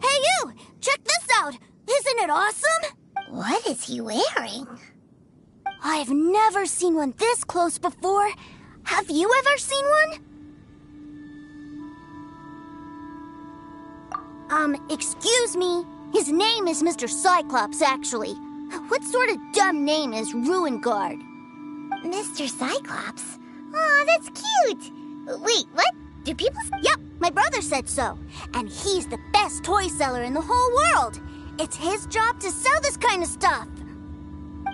Hey you! Check this out! Isn't it awesome? What is he wearing? I've never seen one this close before. Have you ever seen one? Excuse me. His name is Mr. Cyclops, actually. What sort of dumb name is Ruin Guard? Mr. Cyclops? Aw, that's cute. Wait, what? Do people... Yep, my brother said so. And he's the best toy seller in the whole world. It's his job to sell this kind of stuff.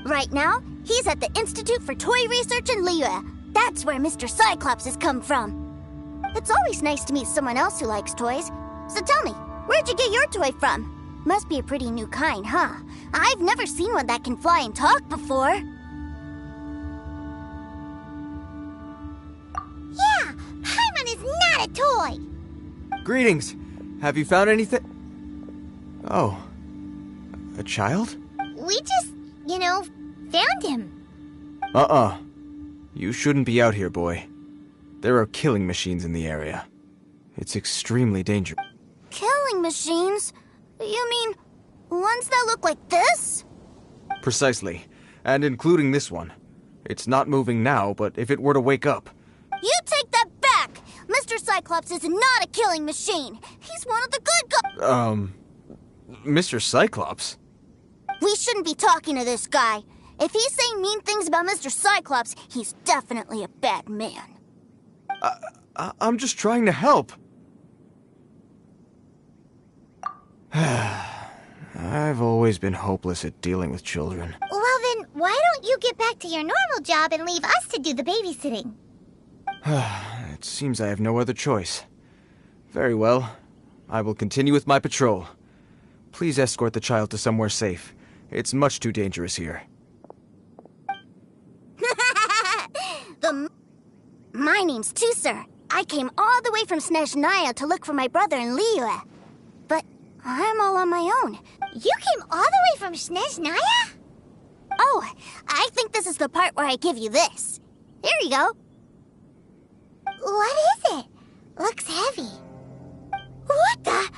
Right now, he's at the Institute for Toy Research in Liyue. That's where Mr. Cyclops has come from. It's always nice to meet someone else who likes toys. So tell me, where'd you get your toy from? Must be a pretty new kind, huh? I've never seen one that can fly and talk before. toy. Greetings. Have you found anything? Oh. A child? We just, found him. You shouldn't be out here, boy. There are killing machines in the area. It's extremely dangerous. Killing machines? You mean ones that look like this? Precisely. And including this one. It's not moving now, but if it were to wake up... You take that back! Mr. Cyclops is not a killing machine. He's one of the good guys. Mr. Cyclops? We shouldn't be talking to this guy. If he's saying mean things about Mr. Cyclops, he's definitely a bad man. I'm just trying to help. I've always been hopeless at dealing with children. Well then, why don't you get back to your normal job and leave us to do the babysitting? It seems I have no other choice. Very well. I will continue with my patrol. Please escort the child to somewhere safe. It's much too dangerous here. My name's Tuser. I came all the way from Snezhnaya to look for my brother in Liyue. But I'm all on my own. You came all the way from Snezhnaya? Oh, I think this is the part where I give you this. Here you go. What is it? Looks heavy. What the?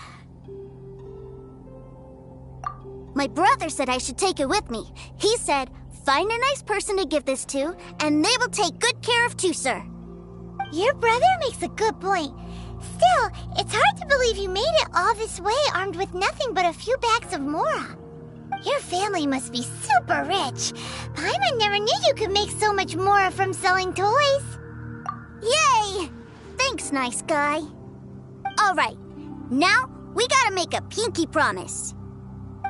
My brother said I should take it with me. He said, find a nice person to give this to, and they will take good care of Tuser. Your brother makes a good point. Still, it's hard to believe you made it all this way armed with nothing but a few bags of Mora. Your family must be super rich. Paimon never knew you could make so much Mora from selling toys. Yay! Thanks, nice guy. All right, now we gotta make a pinky promise.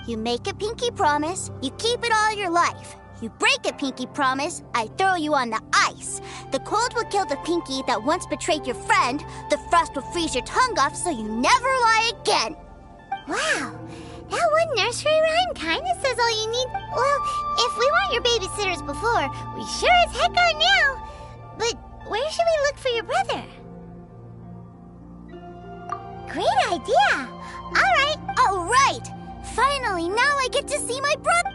You make a pinky promise, you keep it all your life. You break a pinky promise, I throw you on the ice. The cold will kill the pinky that once betrayed your friend. The frost will freeze your tongue off so you never lie again. Wow, that one nursery rhyme kinda says all you need. Well, if we weren't your babysitters before, we sure as heck are now. But where should we look for your brother? Great idea. All right. Finally, now I get to see my brother.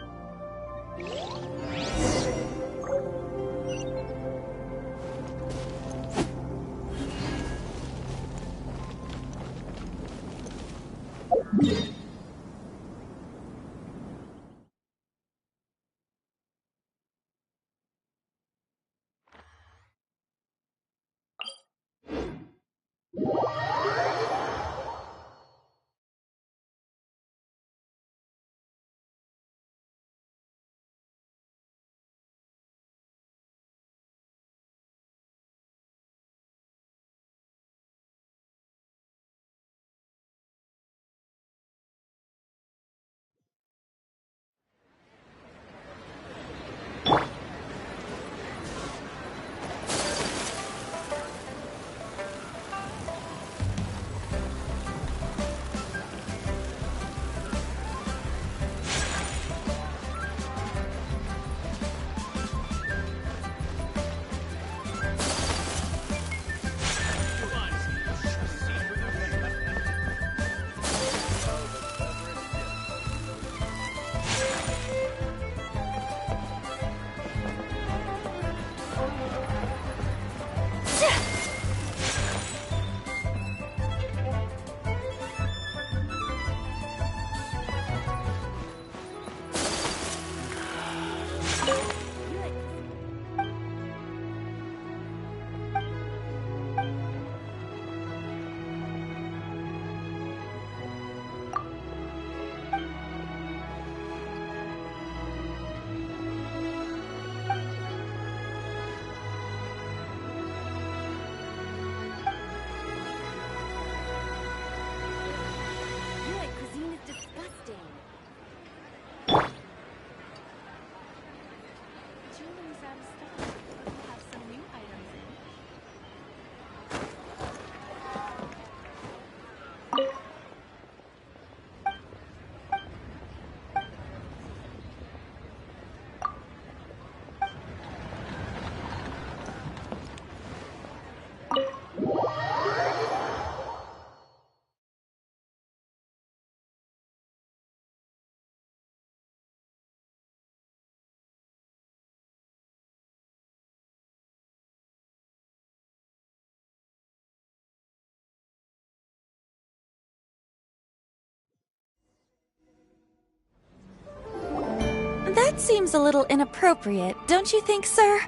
seems a little inappropriate, don't you think, sir?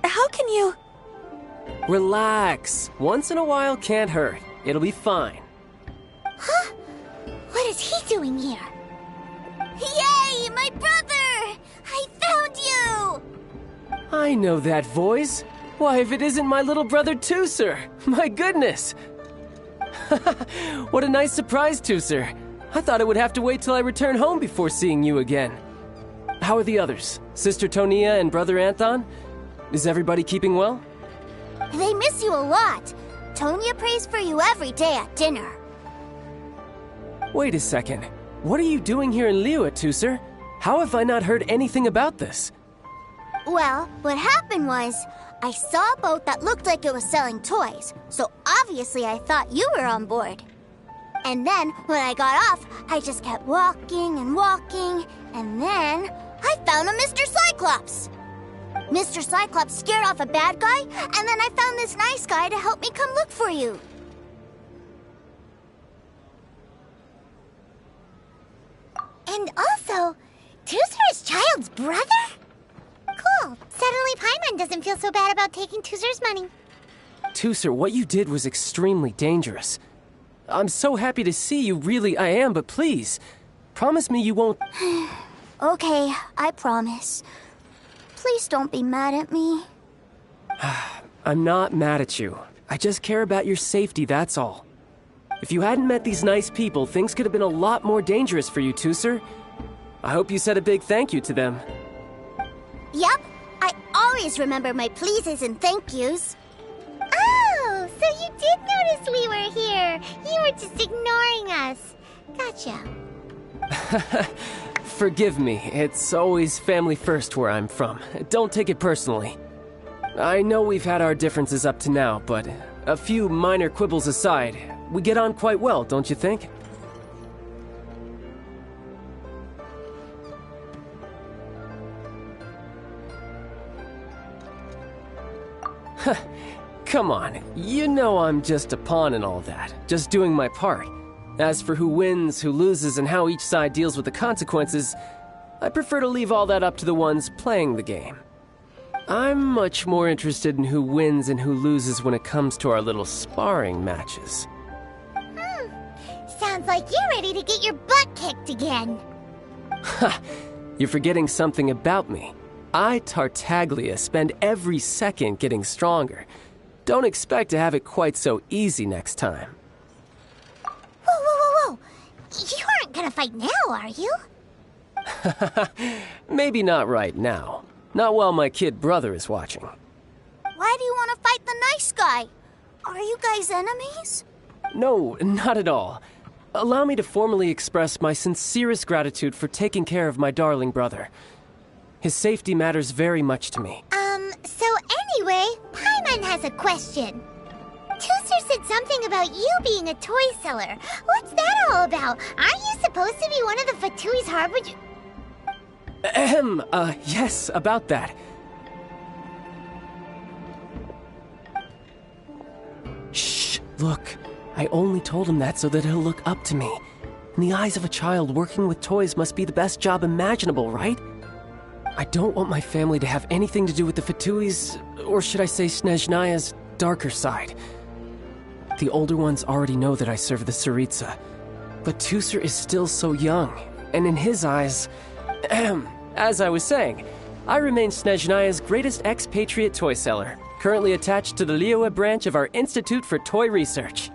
How can you... Relax. Once in a while can't hurt. It'll be fine. Huh? What is he doing here? Yay, my brother! I found you! I know that voice. Why, if it isn't my little brother Tooser! My goodness! What a nice surprise, Tooser. I thought I would have to wait till I return home before seeing you again. How are the others? Sister Tonia and Brother Anthon? Is everybody keeping well? They miss you a lot. Tonya prays for you every day at dinner. Wait a second. What are you doing here in Liyue, Tooser? How have I not heard anything about this? Well, what happened was, I saw a boat that looked like it was selling toys, so obviously I thought you were on board. And then, when I got off, I just kept walking and walking, and then I found a Mr. Cyclops. Mr. Cyclops scared off a bad guy, and then I found this nice guy to help me come look for you. And also, Tooser is Child's brother? Cool. Suddenly Paimon doesn't feel so bad about taking Tooser's money. Tooser, what you did was extremely dangerous. I'm so happy to see you, really I am, but please, promise me you won't... Okay, I promise. Please don't be mad at me. I'm not mad at you. I just care about your safety, that's all. If you hadn't met these nice people, things could have been a lot more dangerous for you, Tooser. I hope you said a big thank you to them. Yep, I always remember my pleases and thank yous. Oh, so you did notice we were here. You were just ignoring us. Gotcha. Forgive me, it's always family first where I'm from. Don't take it personally. I know we've had our differences up to now, but a few minor quibbles aside, we get on quite well, don't you think? Come on, you know I'm just a pawn and all that, just doing my part. As for who wins, who loses, and how each side deals with the consequences, I prefer to leave all that up to the ones playing the game. I'm much more interested in who wins and who loses when it comes to our little sparring matches. Sounds like you're ready to get your butt kicked again. Ha! You're forgetting something about me. I, Tartaglia, spend every second getting stronger. Don't expect to have it quite so easy next time. Whoa. You aren't gonna fight now, are you? Maybe not right now. Not while my kid brother is watching. Why do you want to fight the nice guy? Are you guys enemies? No, not at all. Allow me to formally express my sincerest gratitude for taking care of my darling brother. His safety matters very much to me. So anyway, Paimon has a question. Tooser said something about you being a toy seller. What's that all about? Aren't you supposed to be one of the Fatui's harbinger? Yes, about that. Shh, look. I only told him that so that he'll look up to me. In the eyes of a child, working with toys must be the best job imaginable, right? I don't want my family to have anything to do with the Fatui's, or should I say Snezhnaya's, darker side. The older ones already know that I serve the Tsaritsa, but Tooser is still so young, and in his eyes... as I was saying, I remain Snezhnaya's greatest expatriate toy seller, currently attached to the Liyue branch of our Institute for Toy Research.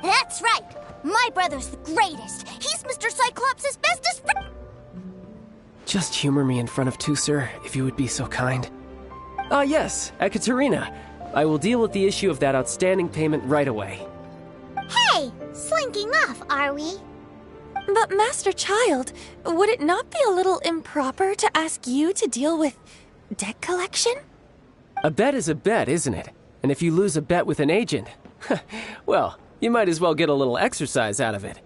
That's right! My brother's the greatest! He's Mr. Cyclops' bestest friend! Just humor me in front of Tooser, if you would be so kind. Yes, Ekaterina. I will deal with the issue of that outstanding payment right away. Hey! Slinking off, are we? But Master Child, would it not be a little improper to ask you to deal with debt collection? A bet is a bet, isn't it? And if you lose a bet with an agent, well, you might as well get a little exercise out of it.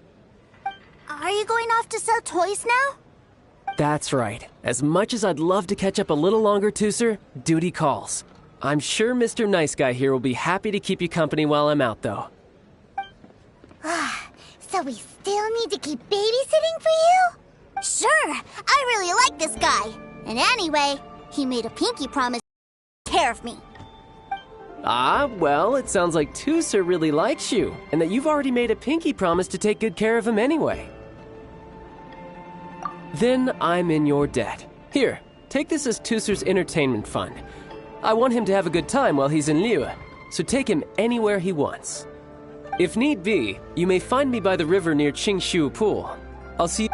Are you going off to sell toys now? That's right. As much as I'd love to catch up a little longer, Tooser, duty calls. I'm sure Mr. Nice Guy here will be happy to keep you company while I'm out, though. So we still need to keep babysitting for you? Sure, I really like this guy. And anyway, he made a pinky promise to take care of me. Ah, well, it sounds like Tusser really likes you, and that you've already made a pinky promise to take good care of him anyway. Then I'm in your debt. Here, take this as Tusser's entertainment fund. I want him to have a good time while he's in Liyue, so take him anywhere he wants. If need be, you may find me by the river near Qingshu Pool. I'll see you.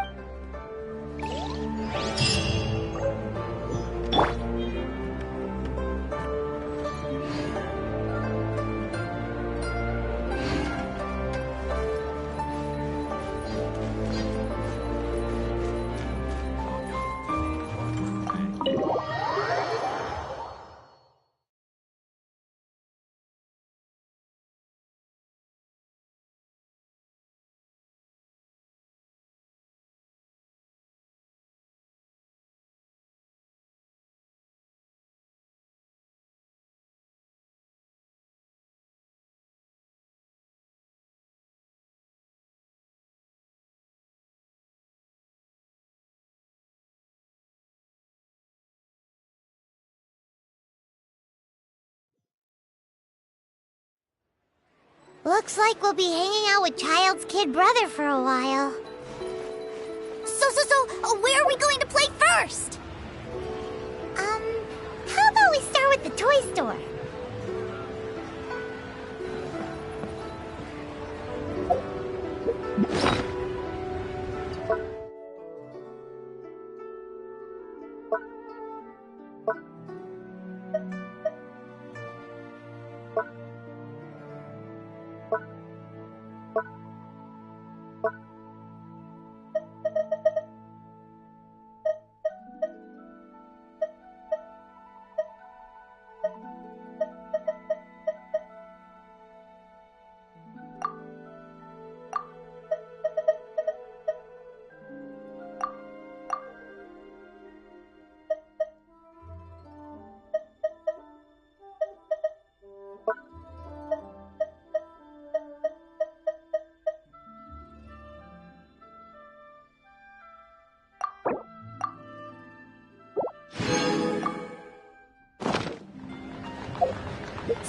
Looks like we'll be hanging out with Child's kid brother for a while. So, where are we going to play first? How about we start with the toy store?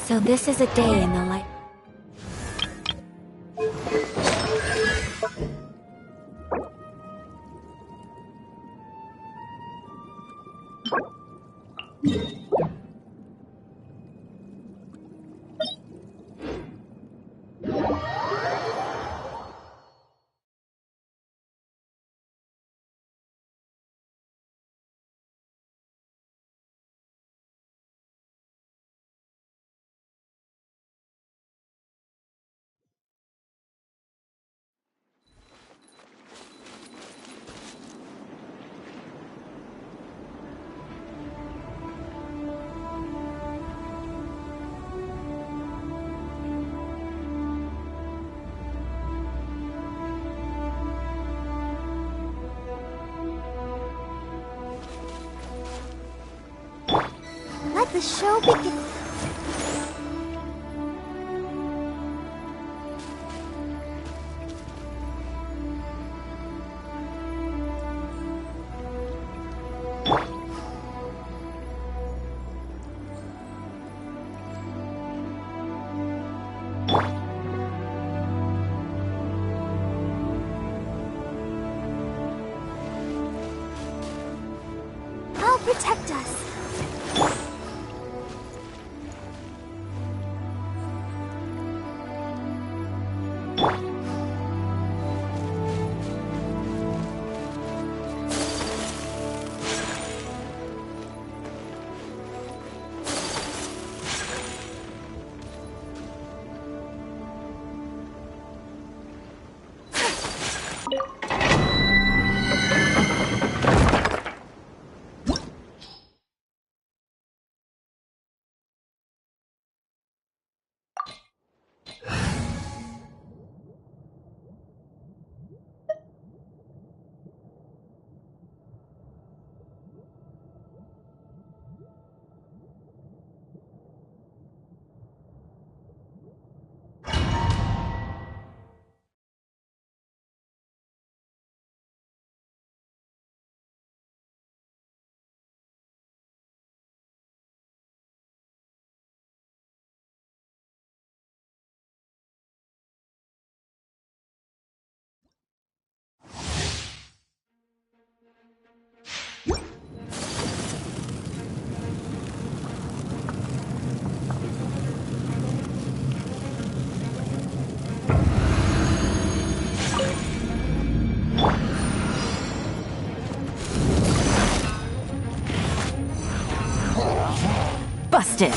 So this is a day in the life. Let the show begin. I'll protect us. Busted.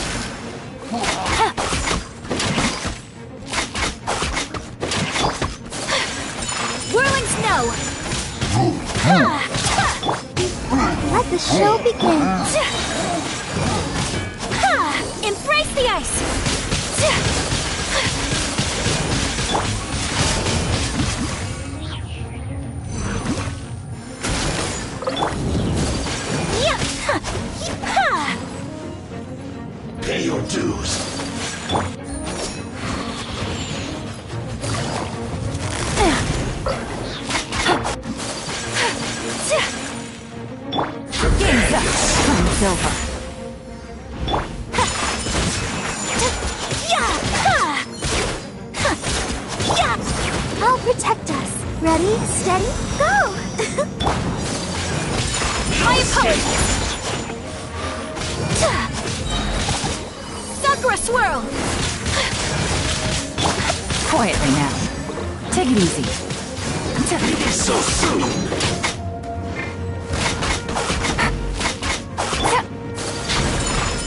Whirling snow! Let the show begin. Embrace the ice! Pay your dues. Game's up. Time's over. I'll protect us. Ready, steady, go! My apologies! Sakura swirl! Quietly now. Take it easy. So soon.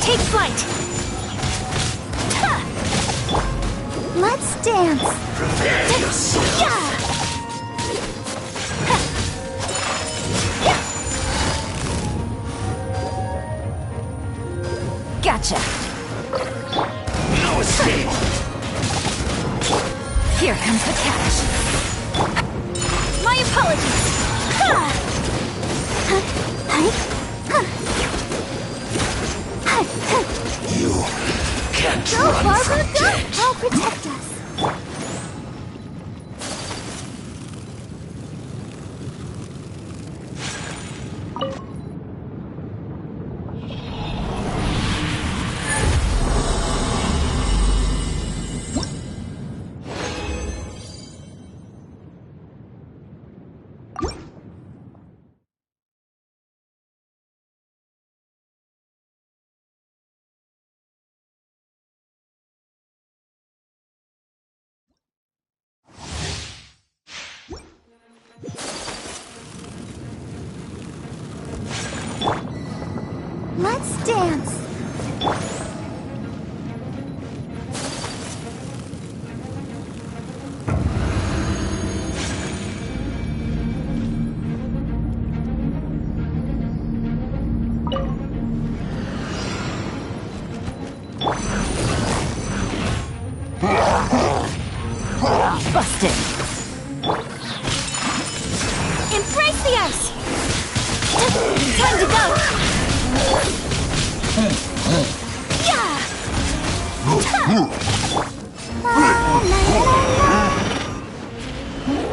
Take flight! Let's dance. Prepare yourself. Gotcha. No escape. Here comes the cash. My apologies! You can't Go, run Barbara, from go! death. I'll protect us. Let's dance. Busted. Embrace the ice! Time to go!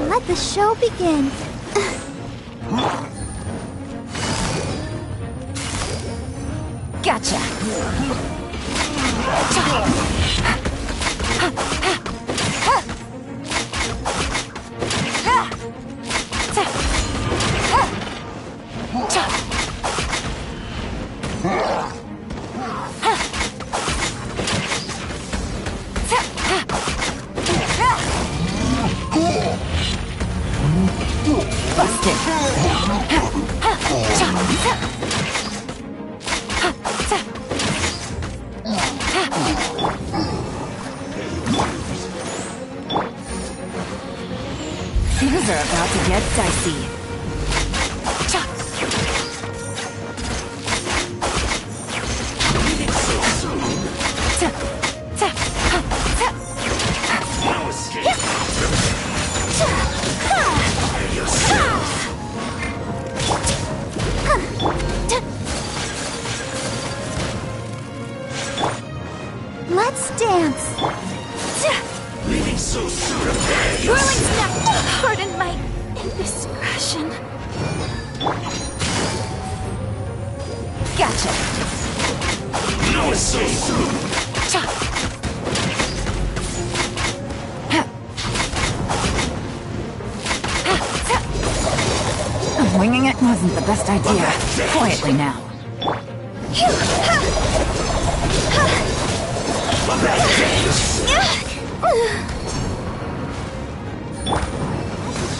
Let the show begin. Gotcha. Things are about to get dicey. No escape. Prepare yourself. Let's dance. Leaving so soon. Prepare Whirling yourself. snap! Pardon my indiscretion. Gotcha. No escape. Winging it wasn't the best idea. Quietly now.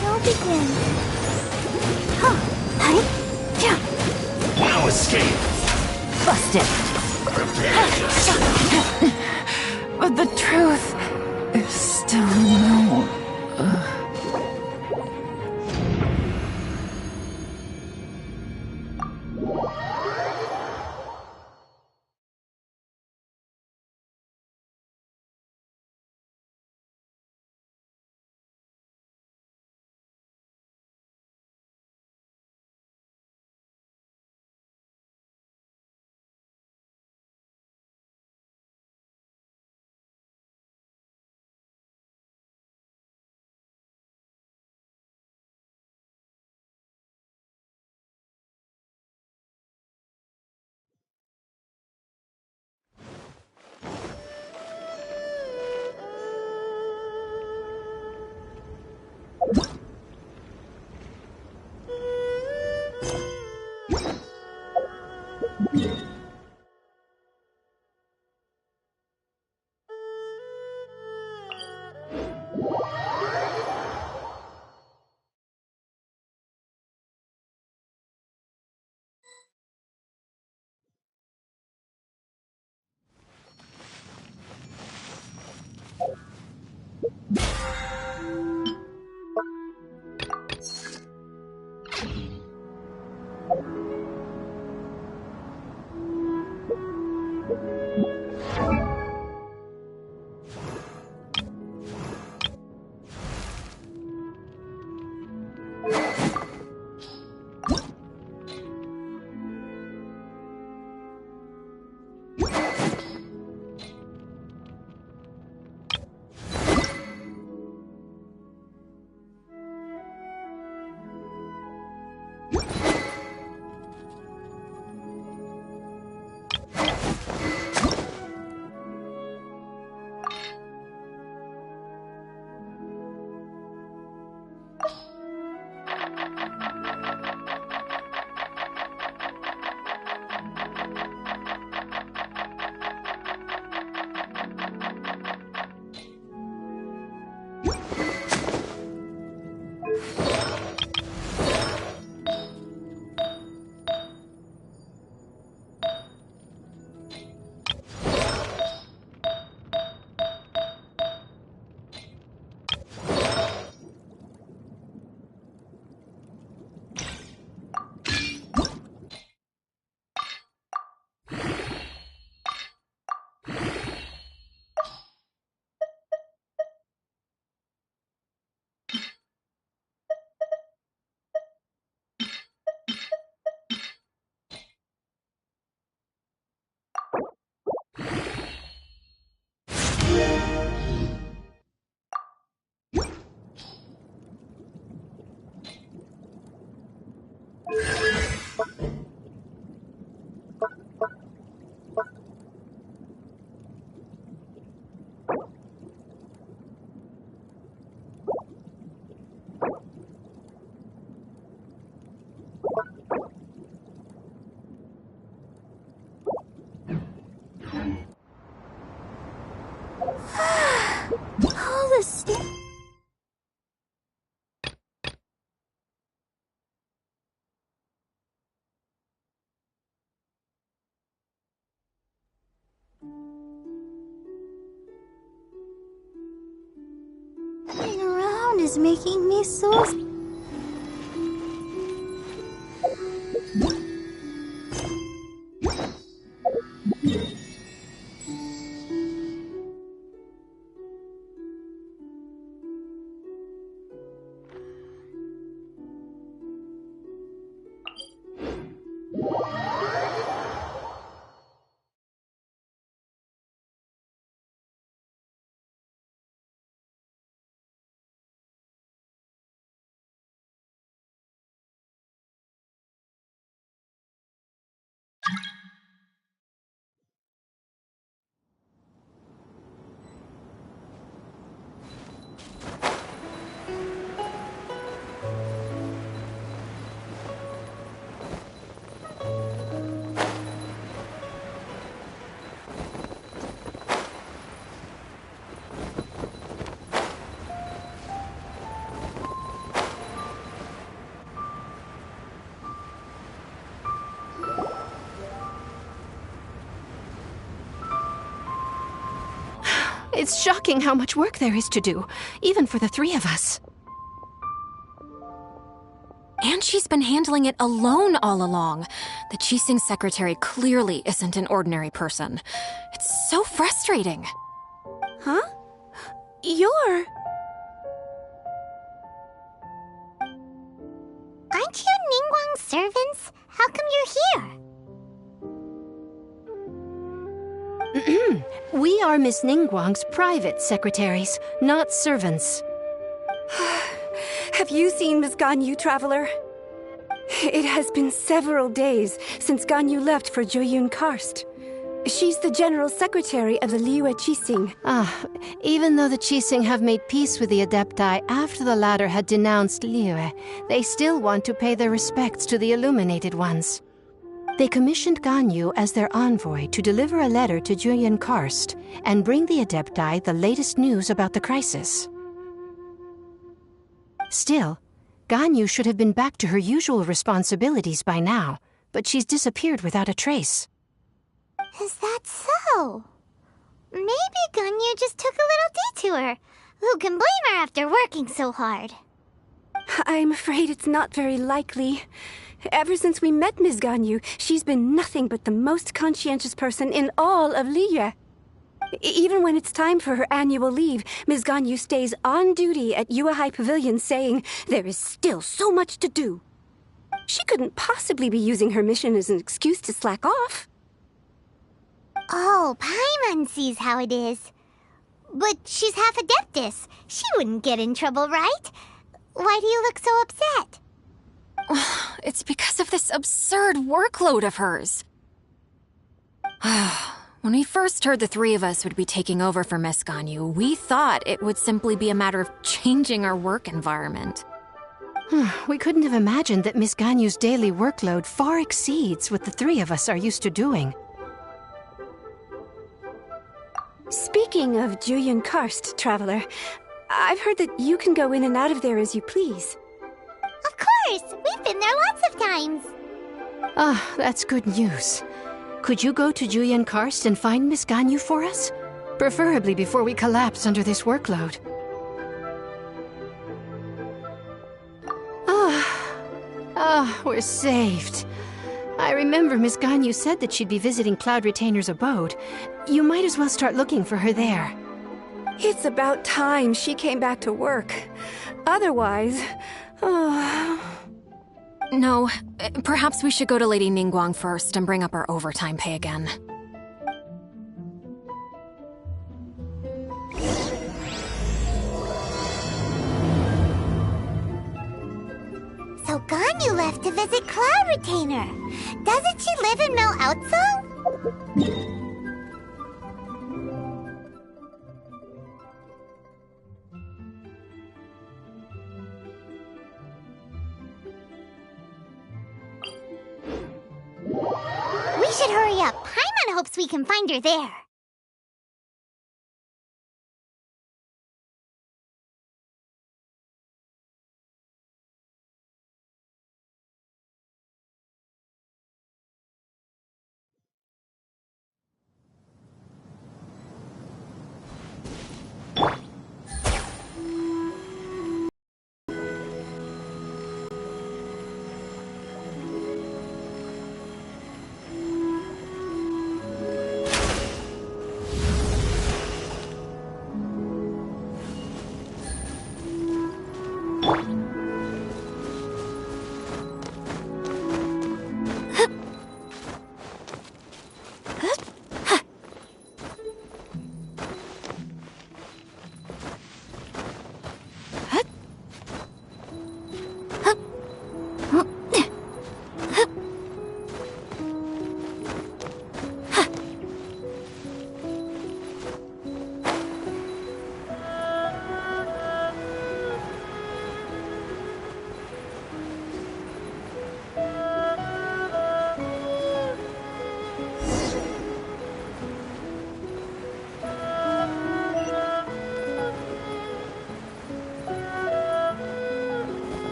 Show begin. No escape. Busted. Prepare Running around is making me so... It's shocking how much work there is to do, even for the three of us. And she's been handling it alone all along. The Qixing secretary clearly isn't an ordinary person. It's so frustrating. Huh? You're... Aren't you Ningguang's servants? How come you're here? We are Miss Ningguang's private secretaries, not servants. Have you seen Miss Ganyu, Traveler? It has been several days since Ganyu left for Joyun Karst. She's the general secretary of the Liyue Qixing. Even though the Qixing have made peace with the Adepti after the latter had denounced Liyue, they still want to pay their respects to the Illuminated Ones. They commissioned Ganyu as their envoy to deliver a letter to Joyun Karst and bring the Adepti the latest news about the crisis. Still, Ganyu should have been back to her usual responsibilities by now, but she's disappeared without a trace. Is that so? Maybe Ganyu just took a little detour. Who can blame her after working so hard? I'm afraid it's not very likely. Ever since we met Ms. Ganyu, she's been nothing but the most conscientious person in all of Liyue. Even when it's time for her annual leave, Ms. Ganyu stays on duty at Yuehai Pavilion saying there is still so much to do. She couldn't possibly be using her mission as an excuse to slack off. Oh, Paimon sees how it is. But she's half Adeptus. She wouldn't get in trouble, right? Why do you look so upset? It's because of this absurd workload of hers. When we first heard the three of us would be taking over for Miss Ganyu, we thought it would simply be a matter of changing our work environment. We couldn't have imagined that Miss Ganyu's daily workload far exceeds what the three of us are used to doing. Speaking of Jueyun Karst, Traveler, I've heard that you can go in and out of there as you please. Of course! We've been there lots of times! Ah, that's good news. Could you go to Jueyun Karst and find Miss Ganyu for us? Preferably before we collapse under this workload. We're saved. I remember Miss Ganyu said that she'd be visiting Cloud Retainer's abode. You might as well start looking for her there. It's about time she came back to work. Otherwise... No, perhaps we should go to Lady Ningguang first and bring up our overtime pay again. So Ganyu left to visit Cloud Retainer. Doesn't she live in Mel Outsong? We should hurry up. Paimon hopes we can find her there.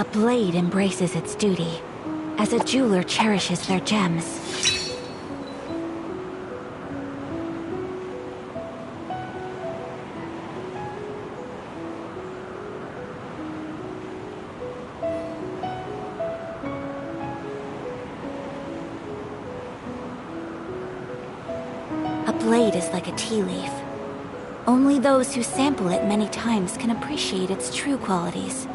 A blade embraces its duty, as a jeweler cherishes their gems. A blade is like a tea leaf. Only those who sample it many times can appreciate its true qualities.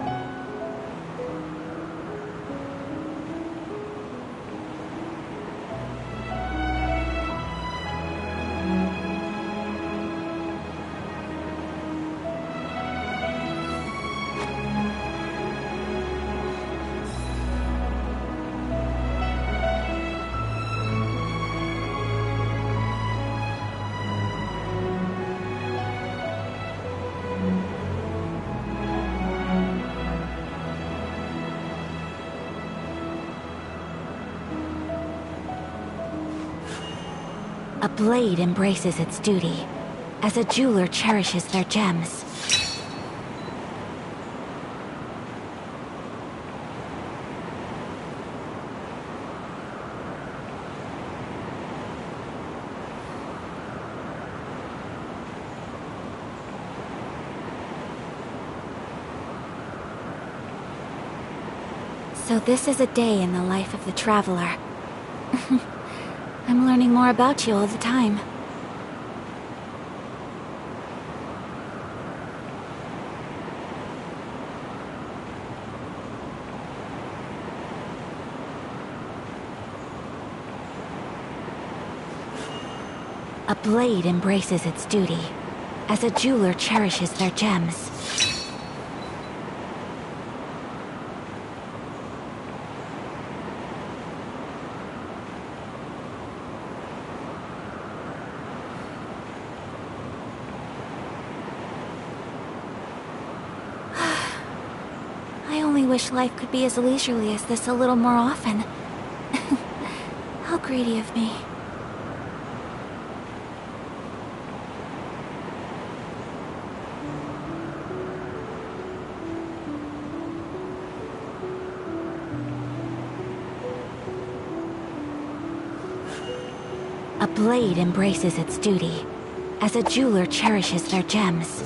A blade embraces its duty, as a jeweler cherishes their gems. So this is a day in the life of the traveler. I'm learning more about you all the time. A blade embraces its duty, as a jeweler cherishes their gems. I wish life could be as leisurely as this a little more often. How greedy of me. A blade embraces its duty, as a jeweler cherishes their gems.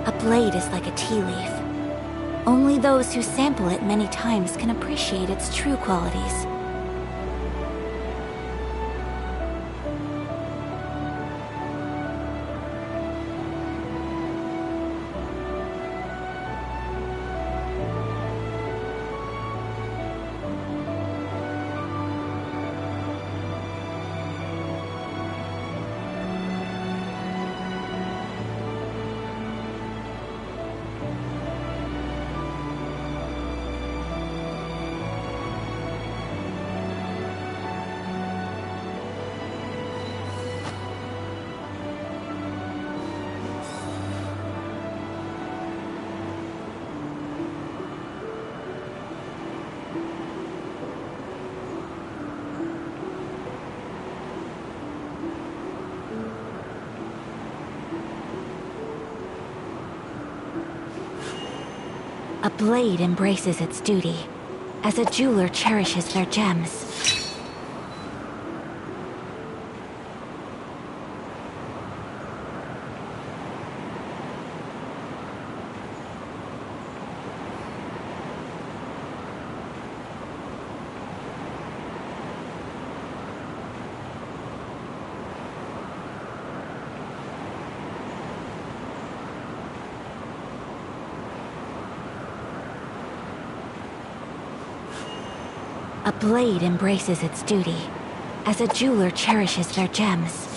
A blade is like a tea leaf. Only those who sample it many times can appreciate its true qualities. A blade embraces its duty, as a jeweler cherishes their gems. A blade embraces its duty, as a jeweler cherishes their gems.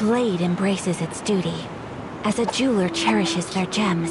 blade embraces its duty, as a jeweler cherishes their gems.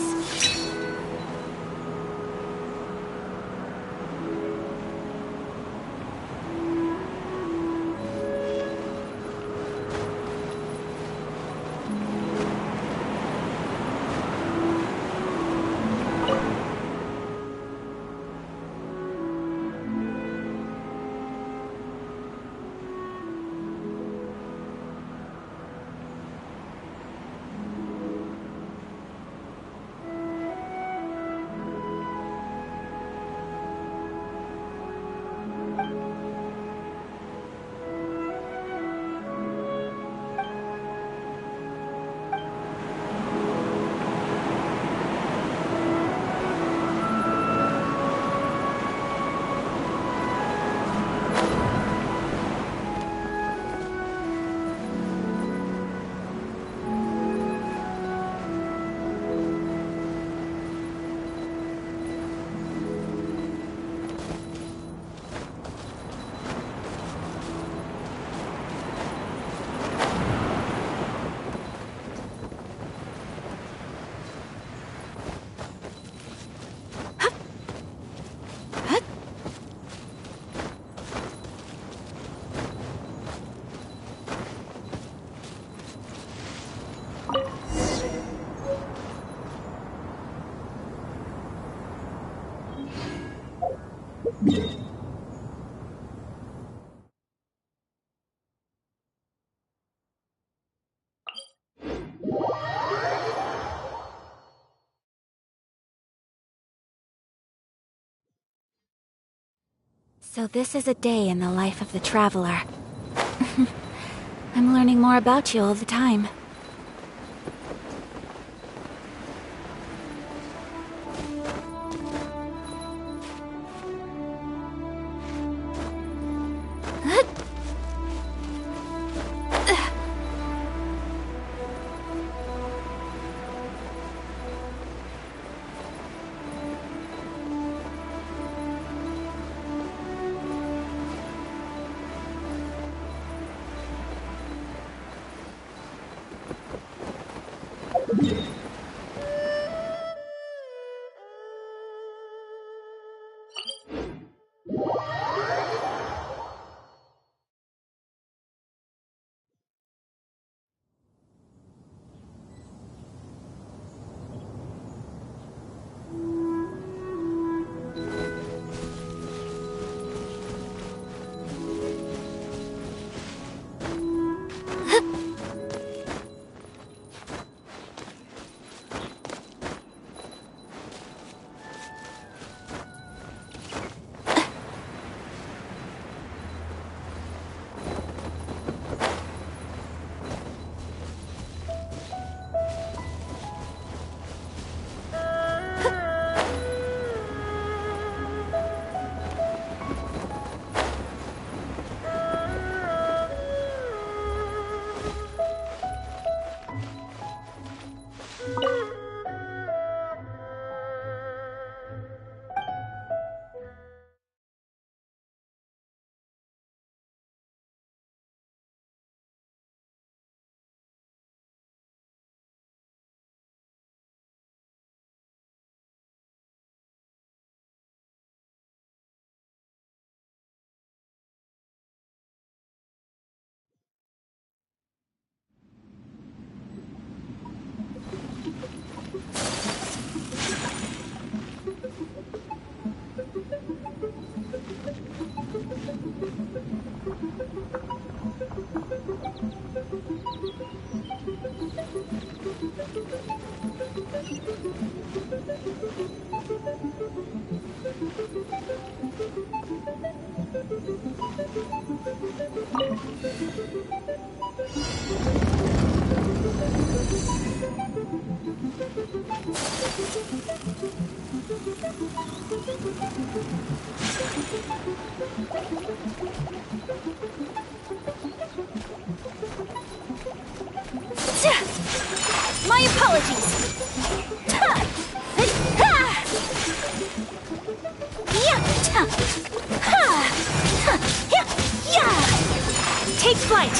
So this is a day in the life of the traveler. I'm learning more about you all the time. My apologies. Take flight.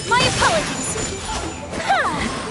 My apologies! Ha!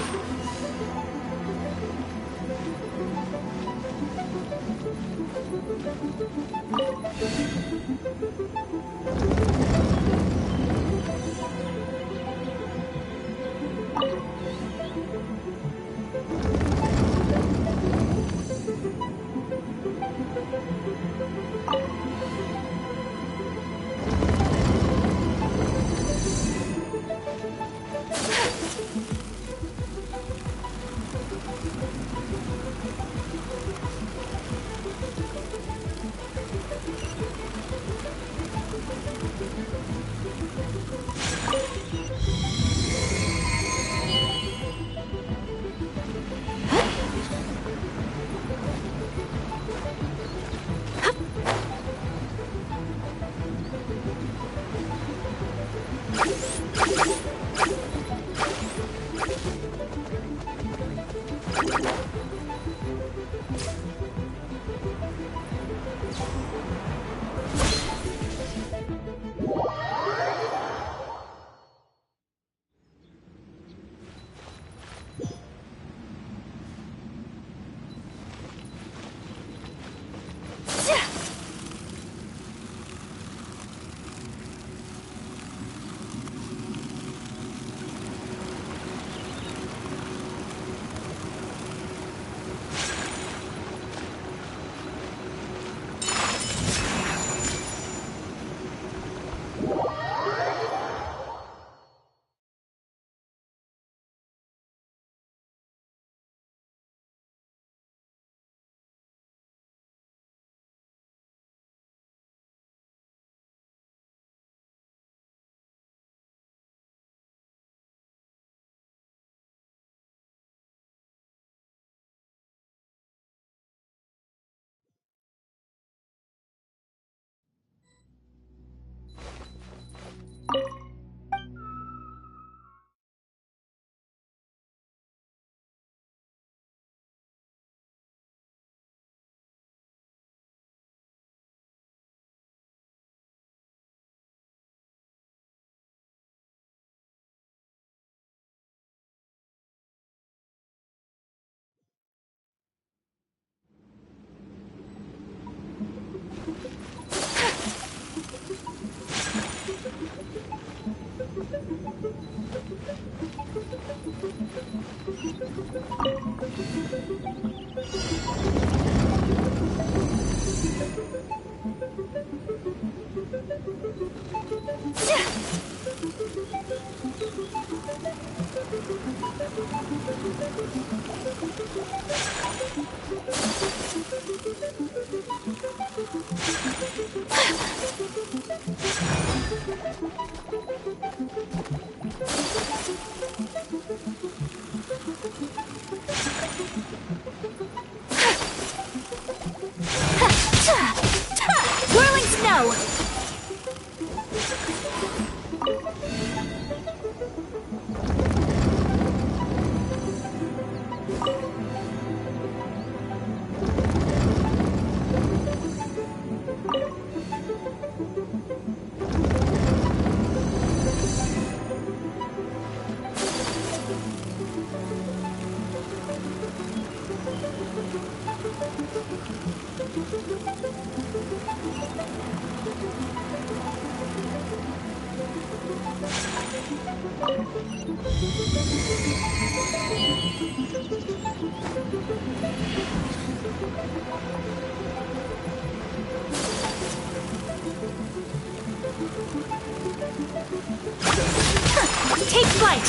Whirling snow! Take flight!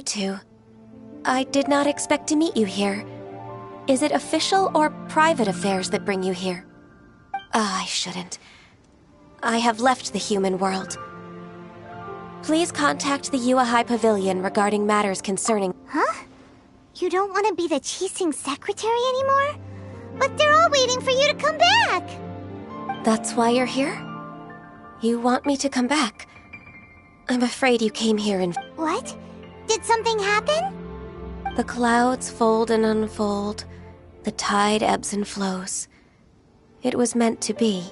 two. I did not expect to meet you here. Is it official or private affairs that bring you here? I shouldn't. I have left the human world. Please contact the Yua High Pavilion regarding matters concerning... Huh? You don't want to be the Qixing secretary anymore? But they're all waiting for you to come back! That's why you're here? You want me to come back? I'm afraid you came here in... What? Did something happen? The clouds fold and unfold. The tide ebbs and flows. It was meant to be.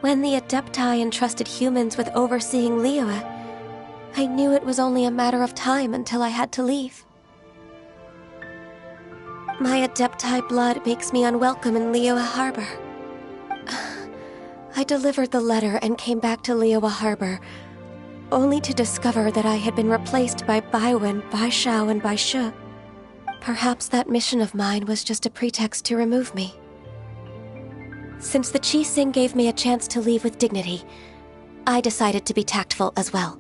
When the Adepti entrusted humans with overseeing Liyue, I knew it was only a matter of time until I had to leave. My Adepti blood makes me unwelcome in Liyue Harbor. I delivered the letter and came back to Liyue Harbor, only to discover that I had been replaced by Baiwen, Baishao, and Baishu. Perhaps that mission of mine was just a pretext to remove me. Since the Qixing gave me a chance to leave with dignity, I decided to be tactful as well.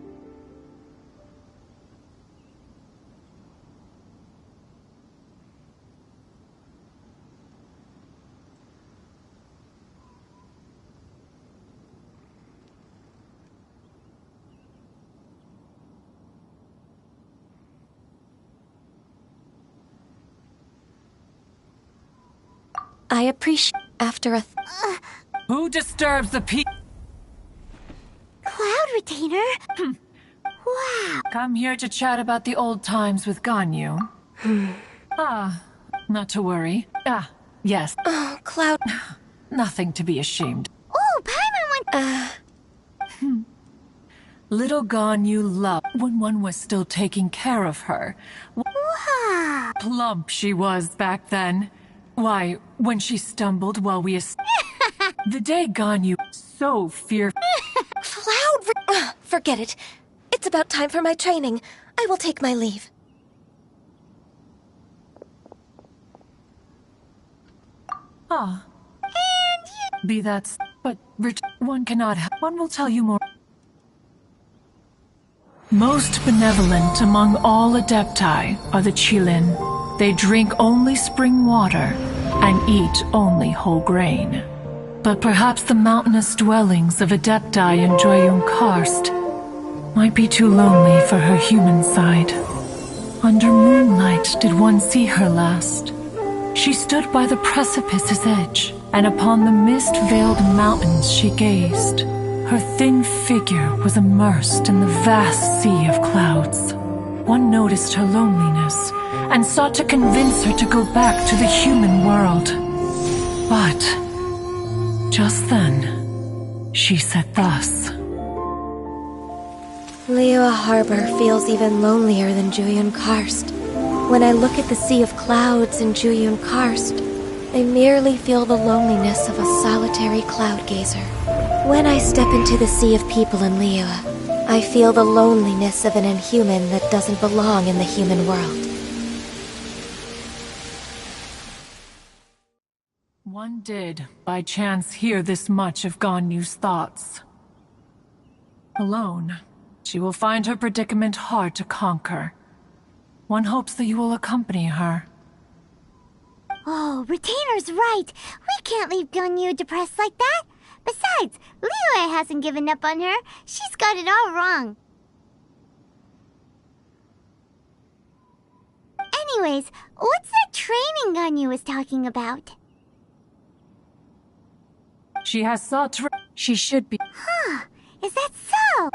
I appreciate after a... Who disturbs the Cloud Retainer? Wow. Come here to chat about the old times with Ganyu. Not to worry. Yes. Oh, Cloud... Nothing to be ashamed. Oh, Paimon went... Little Ganyu loved when one was still taking care of her. Wow. Plump she was back then. Why, when she stumbled while we... The day Ganyu... So fearful... Cloud... Forget it. It's about time for my training. I will take my leave. And you... Be that... But, one cannot... One will tell you more... Most benevolent among all Adepti are the Qilin. They drink only spring water and eat only whole grain. But perhaps the mountainous dwellings of Adepti in Joyun Karst might be too lonely for her human side. Under moonlight did one see her last. She stood by the precipice's edge, and upon the mist-veiled mountains she gazed. Her thin figure was immersed in the vast sea of clouds. One noticed her loneliness, and sought to convince her to go back to the human world. But, just then, she said thus. Liyue Harbor feels even lonelier than Joyun Karst. When I look at the sea of clouds in Joyun Karst, I merely feel the loneliness of a solitary cloud gazer. When I step into the sea of people in Liyue, I feel the loneliness of an inhuman that doesn't belong in the human world. One did, by chance, hear this much of Ganyu's thoughts. Alone, she will find her predicament hard to conquer. One hopes that you will accompany her. Oh, Retainer's right. We can't leave Ganyu depressed like that. Besides, Liyue hasn't given up on her. She's got it all wrong. Anyways, what's that training Ganyu was talking about? She has sought to... She should be... Huh, is that so?